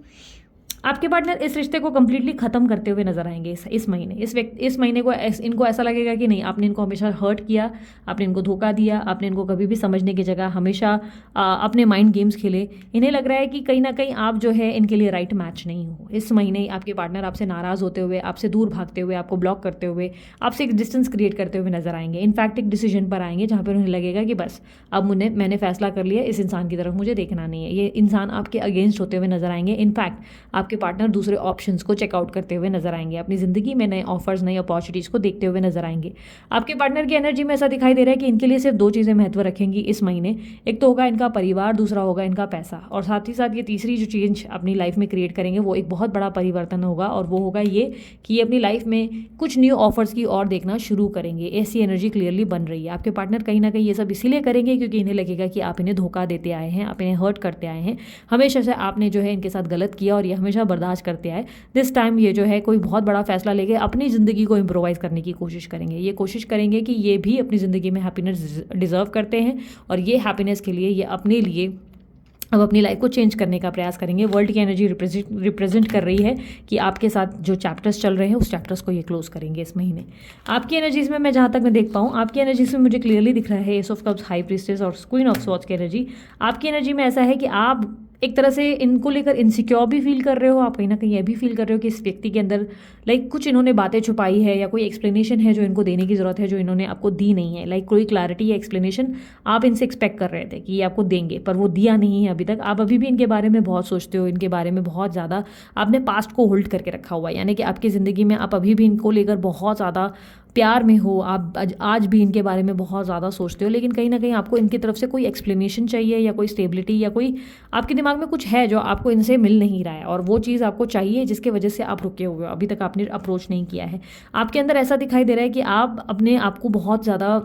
आपके पार्टनर इस रिश्ते को कंप्लीटली खत्म करते हुए नजर आएंगे इस महीने। इस महीने को इनको ऐसा लगेगा कि नहीं आपने इनको हमेशा हर्ट किया, आपने इनको धोखा दिया, आपने इनको कभी भी समझने की जगह हमेशा अपने माइंड गेम्स खेले। इन्हें लग रहा है कि कहीं ना कहीं आप जो है इनके लिए राइट मैच नहीं हो। इस महीने आपके पार्टनर आपसे नाराज़ होते हुए, आपसे दूर भागते हुए, आपको ब्लॉक करते हुए, आपसे एक डिस्टेंस क्रिएट करते हुए नजर आएंगे। इनफैक्ट एक डिसीजन पर आएंगे जहाँ पर उन्हें लगेगा कि बस अब मैंने फैसला कर लिया, इस इंसान की तरफ मुझे देखना नहीं है। ये इंसान आपके अगेंस्ट होते हुए नजर आएंगे। इनफैक्ट आपके पार्टनर दूसरे ऑप्शंस को चेकआउट करते हुए नजर आएंगे, अपनी जिंदगी में नए ऑफर्स, नई अपॉर्चुनिटीज को देखते हुए नजर आएंगे। आपके पार्टनर की एनर्जी में ऐसा दिखाई दे रहा है कि इनके लिए सिर्फ 2 चीजें महत्व रखेंगी इस महीने। एक तो होगा इनका परिवार, दूसरा होगा इनका पैसा, और साथ ही साथ ये तीसरी जो चेंज अपनी लाइफ में क्रिएट करेंगे वो एक बहुत बड़ा परिवर्तन होगा, और वो होगा ये कि ये अपनी लाइफ में कुछ न्यू ऑफर्स की ओर देखना शुरू करेंगे। ऐसी एनर्जी क्लियरली बन रही है। आपके पार्टनर कहीं ना कहीं ये सब इसीलिए करेंगे क्योंकि इन्हें लगेगा कि आप इन्हें धोखा देते आए हैं, आप इन्हें हर्ट करते आए हैं, हमेशा से आपने जो है इनके साथ गलत किया और ये हमेशा बर्दाश्त करते आए। दिस टाइम ये जो है कोई बहुत बड़ा फैसला लेके अपनी ज़िंदगी को इम्प्रोवाइज करने की कोशिश करेंगे। ये कोशिश करेंगे कि ये भी अपनी ज़िंदगी में हैप्पीनेस डिजर्व करते हैं, और ये हैप्पीनेस के लिए ये अपने लिए अब अपनी लाइफ को चेंज करने का प्रयास करेंगे। वर्ल्ड की एनर्जी रिप्रेजेंट कर रही है कि आपके साथ जो चैप्टर्स चल रहे हैं उस चैप्टर्स को ये क्लोज करेंगे इस महीने। आपकी एनर्जीज में मैं जहाँ तक मैं देख पाऊँ, आपकी एनर्जीज में मुझे क्लियरली दिख रहा है S of cups, high priestess और क्वीन ऑफ स्वॉर्ड्स की एनर्जी। आपकी एनर्जी में ऐसा है कि आप एक तरह से इनको लेकर इनसिक्योर भी फील कर रहे हो, आप कहीं ना कहीं यह भी फील कर रहे हो कि इस व्यक्ति के अंदर कुछ इन्होंने बातें छुपाई है या कोई एक्सप्लेनेशन है जो इनको देने की ज़रूरत है जो इन्होंने आपको दी नहीं है। कोई क्लैरिटी या एक्सप्लेनेशन आप इनसे एक्सपेक्ट कर रहे थे कि ये आपको देंगे, पर वो दिया नहीं है अभी तक। आप अभी भी इनके बारे में बहुत सोचते हो, इनके बारे में बहुत ज़्यादा आपने पास्ट को होल्ड करके रखा हुआ है, यानी कि आपकी ज़िंदगी में आप अभी भी इनको लेकर बहुत ज़्यादा प्यार में हो, आप आज भी इनके बारे में बहुत ज़्यादा सोचते हो, लेकिन कहीं ना कहीं आपको इनकी तरफ से कोई एक्सप्लेनेशन चाहिए या कोई स्टेबिलिटी या कोई आपके दिमाग में कुछ है जो आपको इनसे मिल नहीं रहा है और वो चीज़ आपको चाहिए जिसके वजह से आप रुके हुए हो, अभी तक आपने अप्रोच नहीं किया है। आपके अंदर ऐसा दिखाई दे रहा है कि आप अपने आप को बहुत ज़्यादा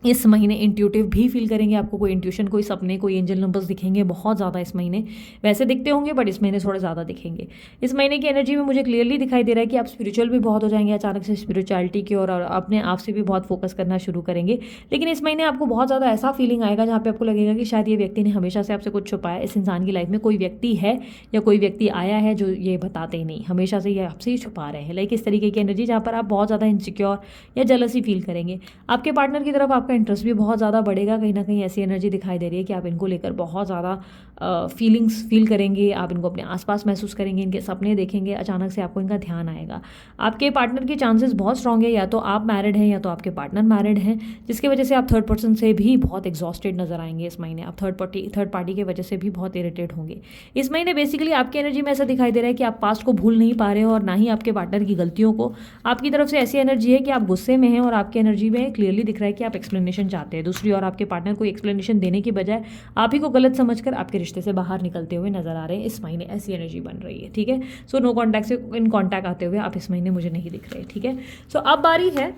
इस महीने इंट्यूटिव भी फील करेंगे। आपको कोई इंट्यूशन, कोई सपने, कोई एंजल नंबर्स दिखेंगे बहुत ज़्यादा इस महीने। वैसे दिखते होंगे बट इस महीने थोड़े ज़्यादा दिखेंगे। इस महीने की एनर्जी में मुझे क्लियरली दिखाई दे रहा है कि आप स्पिरिचुअल भी बहुत हो जाएंगे अचानक से, स्पिरिचुअलिटी की और अपने आप से भी बहुत फोकस करना शुरू करेंगे। लेकिन इस महीने आपको बहुत ज़्यादा ऐसा फीलिंग आएगा जहाँ पे आपको लगेगा कि शायद ये व्यक्ति ने हमेशा से आपसे कुछ छुपाया। इस इंसान की लाइफ में कोई व्यक्ति है या कोई व्यक्ति आया है जो ये बताते ही नहीं, हमेशा से ये आपसे ही छुपा रहे हैं। इस तरीके की एनर्जी जहाँ पर आप बहुत ज़्यादा इनसिक्योर या जेलसी फील करेंगे। आपके पार्टनर की तरफ आपका इंटरेस्ट भी बहुत बढ़ेगा। कहीं ना कहीं ऐसी एनर्जी दिखाई दे रही है कि आप इनको लेकर बहुत ज़्यादा फीलिंग्स फील करेंगे, आप इनको अपने आसपास महसूस करेंगे, इनके सपने देखेंगे, अचानक से आपको इनका ध्यान आएगा। आपके पार्टनर के चांसेस बहुत स्ट्रांग है, या तो आप मैरिड हैं या तो आपके पार्टनर मैरिड हैं, जिसकी वजह से आप थर्ड पर्सन से भी बहुत एग्जॉस्टेड नजर आएंगे इस महीने। आप थर्ड पार्टी की वजह से भी बहुत इरिटेट होंगे इस महीने। बेसिकली आपकी एनर्जी में ऐसा दिखाई दे रहा है कि आप पास्ट को भूल नहीं पा रहे हो और ना ही आपके पार्टनर की गलतियों को। आपकी तरफ से ऐसी एनर्जी है कि आप गुस्से में हैं और आपकी एनर्जी में क्लियरली दिख रहा है कि आप एक्सप्लेनेशन चाहते हैं। दूसरी ओर आपके पार्टनर को एक्सप्लेनेशन देने की बजाय आप ही को गलत समझकर आपके रिश्ते से बाहर निकलते हुए नजर आ रहे हैं इस महीने। ऐसी एनर्जी बन रही है, ठीक है। सो नो कॉन्टैक्ट से इन कॉन्टैक्ट आते हुए आप इस महीने मुझे नहीं दिख रहे, ठीक है। सो अब बारी है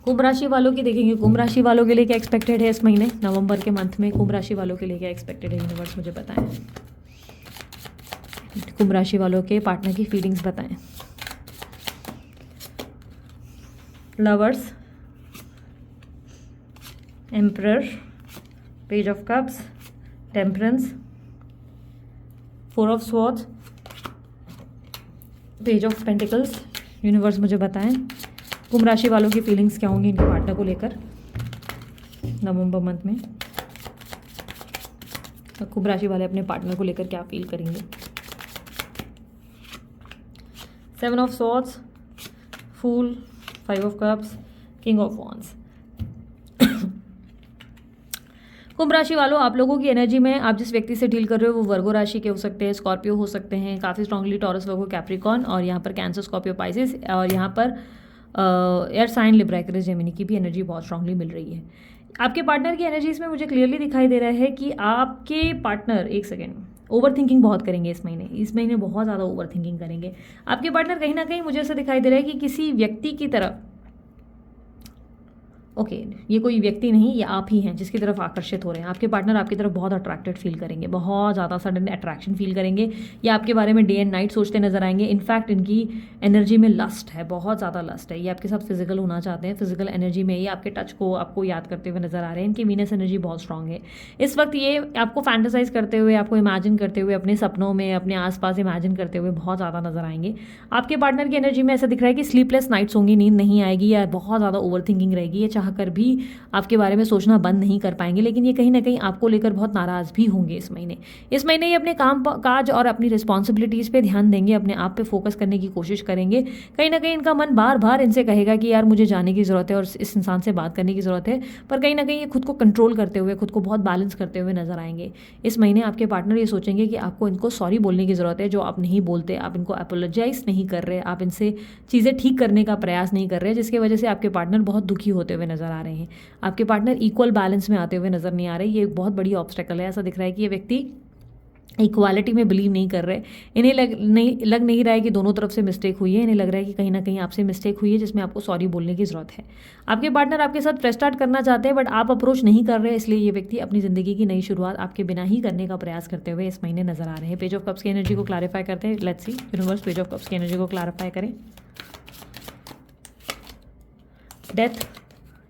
कुंभ राशि वालों की। देखेंगे कुंभ राशि वालों के लिए क्या एक्सपेक्टेड है इस महीने, नवंबर के मंथ में कुंभ राशि वालों के लिए क्या एक्सपेक्टेड है, यूनिवर्स मुझे बताएं। कुंभ राशि वालों के पार्टनर की फीलिंग्स बताएं। Lovers, emperor, page of cups, temperance, four of swords, page of pentacles. Universe मुझे बताएं कुंभ राशि वालों की फीलिंग्स क्या होंगी इनके पार्टनर को लेकर नवंबर मंथ में। तो कुंभ राशि वाले अपने पार्टनर को लेकर क्या फील करेंगे। Seven of swords, fool, five of cups, king of wands. Kumbh राशि वालों, आप लोगों की एनर्जी में आप जिस व्यक्ति से डील कर रहे हो वो वर्गो राशि के हो सकते हैं, स्कॉर्पियो हो सकते हैं, काफ़ी स्ट्रांगली टॉरस, वर्गो, कैप्रिकॉर्न, और यहाँ पर कैंसर, स्कॉर्पियो, पाइसेस, और यहाँ पर air sign, Libra, Aquarius, Gemini की भी एनर्जी बहुत स्ट्रांगली मिल रही है। आपके पार्टनर की एनर्जी इसमें मुझे क्लियरली दिखाई दे रहा है कि आपके पार्टनर, एक सेकेंड, ओवर थिंकिंग बहुत करेंगे इस महीने बहुत ज़्यादा ओवर थिंकिंग करेंगे। आपके पार्टनर कहीं ना कहीं मुझे ऐसा दिखाई दे रहा है कि किसी व्यक्ति की तरफ, ओके, ये कोई व्यक्ति नहीं, ये आप ही हैं जिसकी तरफ आकर्षित हो रहे हैं। आपके पार्टनर आपकी तरफ बहुत अट्रैक्टेड फील करेंगे, बहुत ज़्यादा सडन अट्रैक्शन फील करेंगे, या आपके बारे में डे एंड नाइट सोचते नजर आएंगे। इनफैक्ट इनकी एनर्जी में लस्ट है, बहुत ज़्यादा लस्ट है, ये आपके साथ फिजिकल होना चाहते हैं। फिजिकल एनर्जी में ये आपके टच को आपको याद करते हुए नजर आ रहे हैं। इनकी वीनस एनर्जी बहुत स्ट्रांग है इस वक्त। ये आपको फैंटेसाइज करते हुए, आपको इमेजिन करते हुए, अपने सपनों में अपने आसपास इमेजिन करते हुए बहुत ज़्यादा नजर आएंगे। आपके पार्टनर की एनर्जी में ऐसा दिख रहा है कि स्लीपलेस नाइट्स होंगी, नींद नहीं आएगी, या बहुत ज़्यादा ओवर थिंकिंग रहेगी। ये चाह कर भी आपके बारे में सोचना बंद नहीं कर पाएंगे, लेकिन ये कहीं ना कहीं आपको लेकर बहुत नाराज भी होंगे इस महीने ये अपने काम काज और अपनी रिस्पॉन्सिबिलिटीज़ पे ध्यान देंगे, अपने आप पे फोकस करने की कोशिश करेंगे। कहीं ना कहीं इनका मन बार बार इनसे कहेगा कि यार मुझे जाने की ज़रूरत है और इस इंसान से बात करने की ज़रूरत है, पर कहीं ना कहीं ये खुद को कंट्रोल करते हुए, खुद को बहुत बैलेंस करते हुए नजर आएंगे इस महीने। आपके पार्टनर ये सोचेंगे कि आपको इनको सॉरी बोलने की ज़रूरत है, जो आप नहीं बोलते, आप इनको अपोलोजाइज नहीं कर रहे, आप इनसे चीज़ें ठीक करने का प्रयास नहीं कर रहे, जिसकी वजह से आपके पार्टनर बहुत दुखी होते हुए नजर आ रहे हैं। आपके पार्टनर इक्वल बैलेंस में आते हुए नजर नहीं आ रहे। ये एक बहुत बड़ी ऑब्स्टेकल है। ऐसा दिख रहा है कि ये व्यक्ति इक्वालिटी में बिलीव नहीं कर रहे। इन्हें लग नहीं रहा है कि दोनों तरफ से मिस्टेक हुई है। इन्हें लग रहा है कि कहीं ना कहीं आपसे मिस्टेक हुई है जिसमें आपको सॉरी बोलने की ज़रूरत है। आपके पार्टनर आपके साथ फ्रेश स्टार्ट करना चाहते हैं, बट आप अप्रोच नहीं कर रहे, इसलिए ये व्यक्ति अपनी ज़िंदगी की नई शुरुआत आपके बिना ही करने का प्रयास करते हुए इस महीने नजर आ रहे हैं। पेज ऑफ कप्स की एनर्जी को क्लैरिफाई करते हैं। Let's see universe page of cups की एनर्जी को क्लैरिफाई करें। Death,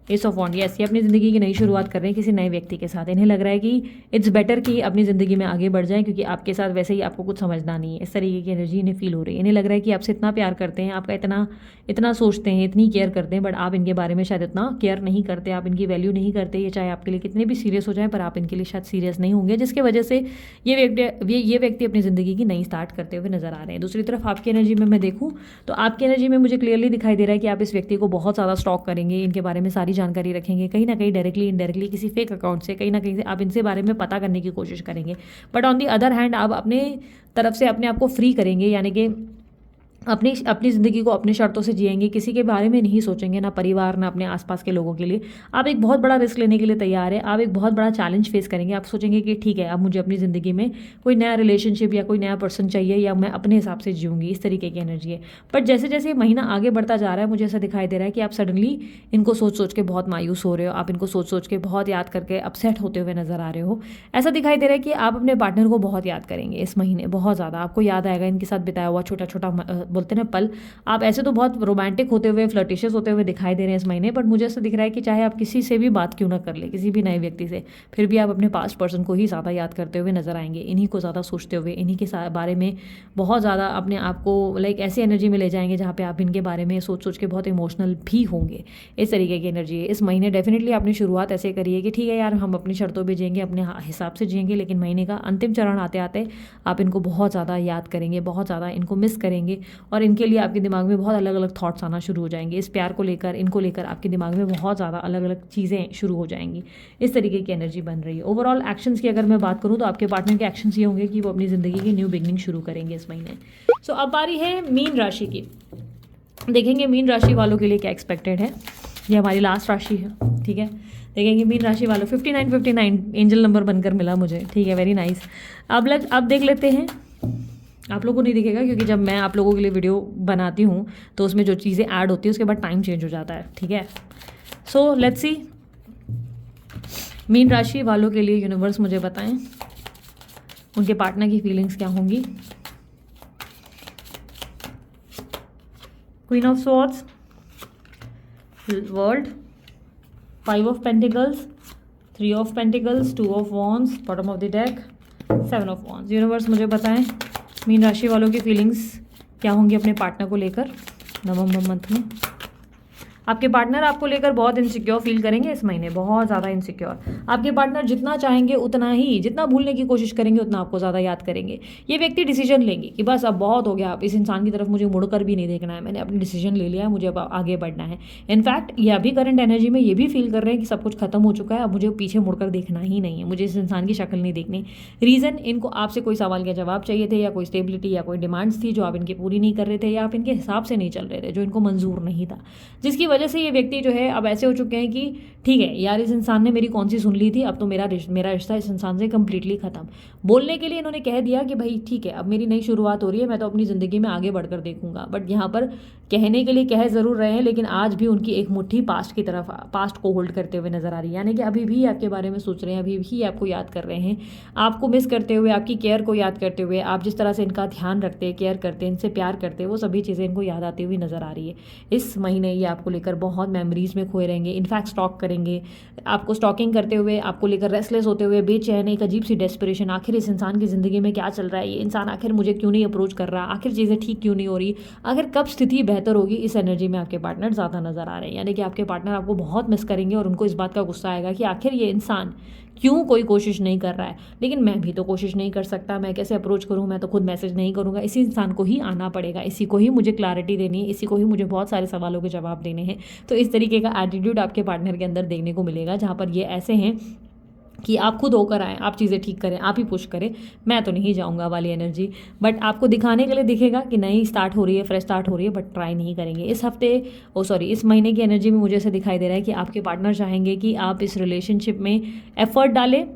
ace of wand, yes, ये अपनी ज़िंदगी की नई शुरुआत कर रहे हैं किसी नए व्यक्ति के साथ। इन्हें लग रहा है कि इट्स बेटर कि अपनी ज़िंदगी में आगे बढ़ जाएं, क्योंकि आपके साथ वैसे ही आपको कुछ समझना नहीं है। इस तरीके की एनर्जी इन्हें फील हो रही है। इन्हें लग रहा है कि आपसे इतना प्यार करते हैं, आपका इतना इतना सोचते हैं, इतनी केयर करते हैं, बट आप इनके बारे में शायद इतना केयर नहीं करते, आप इनकी वैल्यू नहीं करते। ये चाहे आपके लिए कितने भी सीरियस हो जाए, पर आप इनके लिए शायद सीरियस नहीं होंगे, जिसकी वजह से ये व्यक्ति अपनी ज़िंदगी की नई स्टार्ट करते हुए नजर आ रहे हैं। दूसरी तरफ आपकी एनर्जी में मैं देखूँ तो आपकी एनर्जी में मुझे क्लियरली दिखाई दे रहा है कि आप इस व्यक्ति को बहुत ज़्यादा स्टॉक करेंगे, इनके बारे में सारी जानकारी रखेंगे, कहीं ना कहीं डायरेक्टली इनडायरेक्टली किसी फेक अकाउंट से कहीं ना कहीं से आप इनसे बारे में पता करने की कोशिश करेंगे। But on the other hand आप अपने तरफ से अपने आप को फ्री करेंगे, यानी कि अपनी अपनी ज़िंदगी को अपनी शर्तों से जिएंगे, किसी के बारे में नहीं सोचेंगे, ना परिवार ना अपने आसपास के लोगों के लिए। आप एक बहुत बड़ा रिस्क लेने के लिए तैयार है, आप एक बहुत बड़ा चैलेंज फेस करेंगे। आप सोचेंगे कि ठीक है, अब मुझे अपनी ज़िंदगी में कोई नया रिलेशनशिप या कोई नया पर्सन चाहिए, या मैं अपने हिसाब से जीऊँगी, इस तरीके की एनर्जी है। बट जैसे जैसे ये महीना आगे बढ़ता जा रहा है, मुझे ऐसा दिखाई दे रहा है कि आप सडनली इनको सोच सोच के बहुत मायूस हो रहे हो, आप इनको सोच सोच के बहुत याद करके अपसेट होते हुए नजर आ रहे हो। ऐसा दिखाई दे रहा है कि आप अपने पार्टनर को बहुत याद करेंगे इस महीने, बहुत ज़्यादा आपको याद आएगा इनके साथ बिताया हुआ छोटा छोटा बोलते ना पल। आप ऐसे तो बहुत रोमांटिक होते हुए, फ्लर्टिशियस होते हुए दिखाई दे रहे हैं इस महीने, बट मुझे ऐसा दिख रहा है कि चाहे आप किसी से भी बात क्यों ना कर ले, किसी भी नए व्यक्ति से, फिर भी आप अपने पास्ट पर्सन को ही ज़्यादा याद करते हुए नजर आएंगे, इन्हीं को ज़्यादा सोचते हुए, इन्हीं के बारे में बहुत ज़्यादा अपने आप को लाइक ऐसी एनर्जी में ले जाएंगे जहाँ पे आप इनके बारे में सोच सोच के बहुत इमोशनल भी होंगे। इस तरीके की एनर्जी है इस महीने। डेफिनेटली आपने शुरुआत ऐसे करिए कि ठीक है यार, हम अपनी शर्तों पर जिएंगे, अपने हिसाब से जिएंगे, लेकिन महीने का अंतिम चरण आते आते आप इनको बहुत ज़्यादा याद करेंगे, बहुत ज़्यादा इनको मिस करेंगे, और इनके लिए आपके दिमाग में बहुत अलग अलग थॉट्स आना शुरू हो जाएंगे। इस प्यार को लेकर, इनको लेकर आपके दिमाग में बहुत ज़्यादा अलग अलग चीज़ें शुरू हो जाएंगी। इस तरीके की एनर्जी बन रही है। ओवरऑल एक्शंस की अगर मैं बात करूँ तो आपके पार्टनर के एक्शंस ये होंगे कि वो अपनी ज़िंदगी की न्यू बिगनिंग शुरू करेंगे इस महीने। सो अब बारी है मीन राशि की। देखेंगे मीन राशि वालों के लिए क्या एक्सपेक्टेड है। ये हमारी लास्ट राशि है, ठीक है। देखेंगे मीन राशि वालों 59 एंजल नंबर बनकर मिला मुझे, ठीक है, वेरी नाइस। अब देख लेते हैं। आप लोगों को नहीं दिखेगा क्योंकि जब मैं आप लोगों के लिए वीडियो बनाती हूँ तो उसमें जो चीज़ें ऐड होती है उसके बाद टाइम चेंज हो जाता है, ठीक है। सो लेट्स सी मीन राशि वालों के लिए यूनिवर्स मुझे बताएं उनके पार्टनर की फीलिंग्स क्या होंगी। Queen of swords, world, 5 of pentacles, 3 of pentacles, 2 of wands, bottom of the deck, 7 of wands. Universe मुझे बताएं मीन राशि वालों की फीलिंग्स क्या होंगी अपने पार्टनर को लेकर नवंबर मंथ में। आपके पार्टनर आपको लेकर बहुत इनसिक्योर फील करेंगे इस महीने, बहुत ज़्यादा इनसिक्योर। आपके पार्टनर जितना चाहेंगे उतना ही, जितना भूलने की कोशिश करेंगे उतना आपको ज़्यादा याद करेंगे। ये व्यक्ति डिसीजन लेंगे कि बस अब बहुत हो गया, अब इस इंसान की तरफ मुझे मुड़कर भी नहीं देखना है, मैंने अपनी डिसीजन ले लिया है, मुझे अब आगे बढ़ना है। इनफैक्ट ये अभी करंट एनर्जी में ये भी फील कर रहे हैं कि सब कुछ खत्म हो चुका है, अब मुझे पीछे मुड़कर देखना ही नहीं है, मुझे इस इंसान की शक्ल नहीं देखनी। रीज़न, इनको आपसे कोई सवाल के जवाब चाहिए थे, या कोई स्टेबिलिटी या कोई डिमांड्स थी जो आप इनकी पूरी नहीं कर रहे थे, या आप इनके हिसाब से नहीं चल रहे थे, जो इनको मंजूर नहीं था, जिसकी वजह से ये व्यक्ति जो है अब ऐसे हो चुके हैं कि ठीक है यार, इस इंसान ने मेरी कौन सी सुन ली थी, अब तो मेरा रिश्ता इस इंसान से कंप्लीटली खत्म। बोलने के लिए इन्होंने कह दिया कि भाई ठीक है, अब मेरी नई शुरुआत हो रही है, मैं तो अपनी ज़िंदगी में आगे बढ़कर देखूंगा। बट यहाँ पर कहने के लिए कह ज़रूर रहे हैं, लेकिन आज भी उनकी एक मुट्ठी पास्ट की तरफ, पास्ट को होल्ड करते हुए नजर आ रही है, यानी कि अभी भी आपके बारे में सोच रहे हैं, अभी भी आपको याद कर रहे हैं, आपको मिस करते हुए, आपकी केयर को याद करते हुए, आप जिस तरह से इनका ध्यान रखते, केयर करते, इनसे प्यार करते, वो सभी चीज़ें इनको याद आती हुई नजर आ रही है। इस महीने ये आपको लेकर बहुत मेमोरीज में खोए रहेंगे, इनफैक्ट स्टॉक करेंगे, आपको स्टॉकिंग करते हुए, आपको लेकर रेस्टलेस होते हुए, बेचैन, एक अजीब सी डेस्परेशन, आखिर इस इंसान की ज़िंदगी में क्या चल रहा है, ये इंसान आखिर मुझे क्यों नहीं अप्रोच कर रहा, आखिर चीज़ें ठीक क्यों नहीं हो रही, आखिर कब स्थिति बेहतर होगी। इस एनर्जी में आपके पार्टनर ज़्यादा नजर आ रहे हैं, यानी कि आपके पार्टनर आपको बहुत मिस करेंगे और उनको इस बात का गुस्सा आएगा कि आखिर ये इंसान क्यों कोई कोशिश नहीं कर रहा है, लेकिन मैं भी तो कोशिश नहीं कर सकता, मैं कैसे अप्रोच करूं, मैं तो खुद मैसेज नहीं करूंगा, इसी इंसान को ही आना पड़ेगा, इसी को ही मुझे क्लैरिटी देनी है, इसी को ही मुझे बहुत सारे सवालों के जवाब देने हैं। तो इस तरीके का एटीट्यूड आपके पार्टनर के अंदर देखने को मिलेगा, जहाँ पर ये ऐसे हैं कि आप खुद होकर आएँ, आप चीज़ें ठीक करें, आप ही पुश करें, मैं तो नहीं जाऊंगा वाली एनर्जी। बट आपको दिखाने के लिए दिखेगा कि नई स्टार्ट हो रही है, फ्रेश स्टार्ट हो रही है, बट ट्राई नहीं करेंगे। इस महीने की एनर्जी में मुझे ऐसे दिखाई दे रहा है कि आपके पार्टनर चाहेंगे कि आप इस रिलेशनशिप में एफर्ट डालें,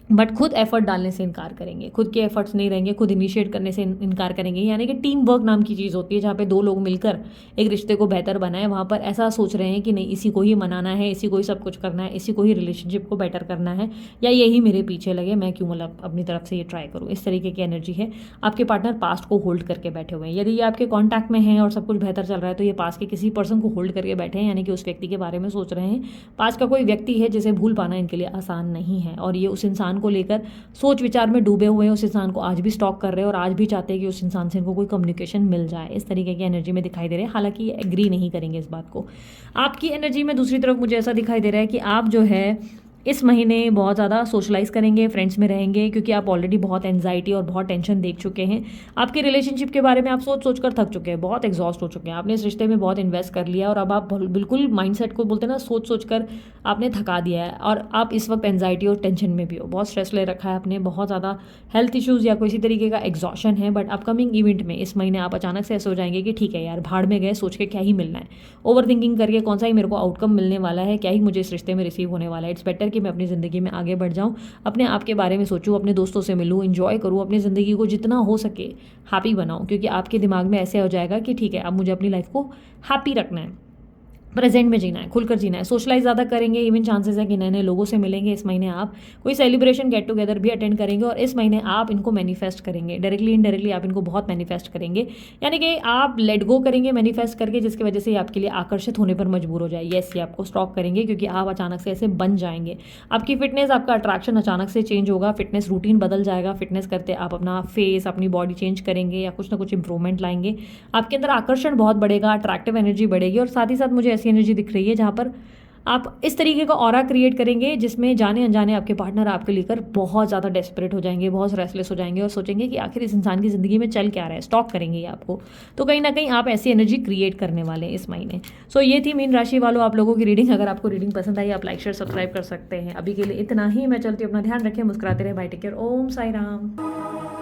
बट खुद एफर्ट डालने से इनकार करेंगे, खुद के एफर्ट्स नहीं रहेंगे, खुद इनिशिएट करने से इनकार करेंगे। यानी कि टीम वर्क नाम की चीज़ होती है जहाँ पे दो लोग मिलकर एक रिश्ते को बेहतर बनाए, वहाँ पर ऐसा सोच रहे हैं कि नहीं इसी को ही मनाना है, इसी को ही सब कुछ करना है, इसी को ही रिलेशनशिप को बेटर करना है, या यही मेरे पीछे लगे, मैं क्यों मतलब अपनी तरफ से ये ट्राई करूँ। इस तरीके की एनर्जी है। आपके पार्टनर पास्ट को होल्ड करके बैठे हुए हैं। यदि ये आपके कॉन्टैक्ट में हैं और सब कुछ बेहतर चल रहा है तो ये पास्ट के किसी पर्सन को होल्ड करके बैठे हैं, यानी कि उस व्यक्ति के बारे में सोच रहे हैं। पास्ट का कोई व्यक्ति है जिसे भूल पाना इनके लिए आसान नहीं है, और ये उस इंसान को लेकर सोच विचार में डूबे हुए हैं, उस इंसान को आज भी स्टॉक कर रहे हैं और आज भी चाहते हैं कि उस इंसान से इनको कोई कम्युनिकेशन मिल जाए। इस तरीके की एनर्जी में दिखाई दे रहे हैं। हालांकि ये एग्री नहीं करेंगे इस बात को। आपकी एनर्जी में दूसरी तरफ मुझे ऐसा दिखाई दे रहा है कि आप जो है इस महीने बहुत ज़्यादा सोशलाइज करेंगे, फ्रेंड्स में रहेंगे, क्योंकि आप ऑलरेडी बहुत एंजाइटी और बहुत टेंशन देख चुके हैं। आपके रिलेशनशिप के बारे में आप सोच सोच कर थक चुके हैं, बहुत एग्जॉस्ट हो चुके हैं, आपने इस रिश्ते में बहुत इन्वेस्ट कर लिया और अब आप बिल्कुल माइंडसेट को बोलते हैं ना, सोच सोच कर आपने थका दिया है और आप इस वक्त एंजाइटी और टेंशन में भी हो, बहुत स्ट्रेस ले रखा है आपने, बहुत ज़्यादा हेल्थ इश्यूज़ या किसी तरीके का एग्जॉशन है। बट अपकमिंग इवेंट में इस महीने आप अचानक से ऐसे हो जाएंगे कि ठीक है यार, भाड़ में गए, सोच के क्या ही मिलना है, ओवर थिंकिंग करके कौन सा ही मेरे को आउटकम मिलने वाला है, क्या ही मुझे इस रिश्ते में रिसीव होने वाला है। इट्स बेटर कि मैं अपनी ज़िंदगी में आगे बढ़ जाऊं, अपने आप के बारे में सोचूं, अपने दोस्तों से मिलूं, एंजॉय करूं, अपनी ज़िंदगी को जितना हो सके हैप्पी बनाऊं, क्योंकि आपके दिमाग में ऐसे हो जाएगा कि ठीक है अब मुझे अपनी लाइफ को हैप्पी रखना है, प्रेजेंट में जीना है, खुलकर जीना है। सोशलाइज ज़्यादा करेंगे, इवन चांसेस है कि नए नए लोगों से मिलेंगे। इस महीने आप कोई सेलिब्रेशन गेट टुगेदर भी अटेंड करेंगे और इस महीने आप इनको मैनिफेस्ट करेंगे, डायरेक्टली इनडायरेक्टली आप इनको बहुत मैनिफेस्ट करेंगे, यानी कि आप लेट गो करेंगे मैनिफेस्ट करके, जिसकी वजह से आपके लिए आकर्षित होने पर मजबूर हो जाए। येस, ये आपको स्टॉक करेंगे क्योंकि आप अचानक से ऐसे बन जाएंगे। आपकी फिटनेस, आपका अट्रैक्शन अचानक से चेंज होगा, फिटनेस रूटीन बदल जाएगा, फिटनेस करते आप अपना फेस, अपनी बॉडी चेंज करेंगे या कुछ ना कुछ इंप्रूवमेंट लाएंगे। आपके अंदर आकर्षण बहुत बढ़ेगा, अट्रैक्टिव एनर्जी बढ़ेगी, और साथ ही साथ मुझे ऐसी एनर्जी दिख रही है जहाँ पर आप इस तरीके का ऑरा क्रिएट करेंगे जिसमें जाने अनजाने आपके पार्टनर आपके लेकर बहुत ज़्यादा डेस्परेट हो जाएंगे, बहुत रेस्टलेस हो जाएंगे और सोचेंगे कि आखिर इस इंसान की ज़िंदगी में चल क्या रहा है, स्टॉक करेंगे ये आपको। तो कहीं ना कहीं आप ऐसी एनर्जी क्रिएट करने वाले हैं इस महीने। सो ये थी मीन राशि वालों आप लोगों की रीडिंग। अगर आपको रीडिंग पसंद आई आप लाइक शेयर सब्सक्राइब कर सकते हैं। अभी के लिए इतना ही। मैं चलती हूँ, अपना ध्यान रखें, मुस्कुराते रहे, बाय, टेक केयर, ओम साई राम।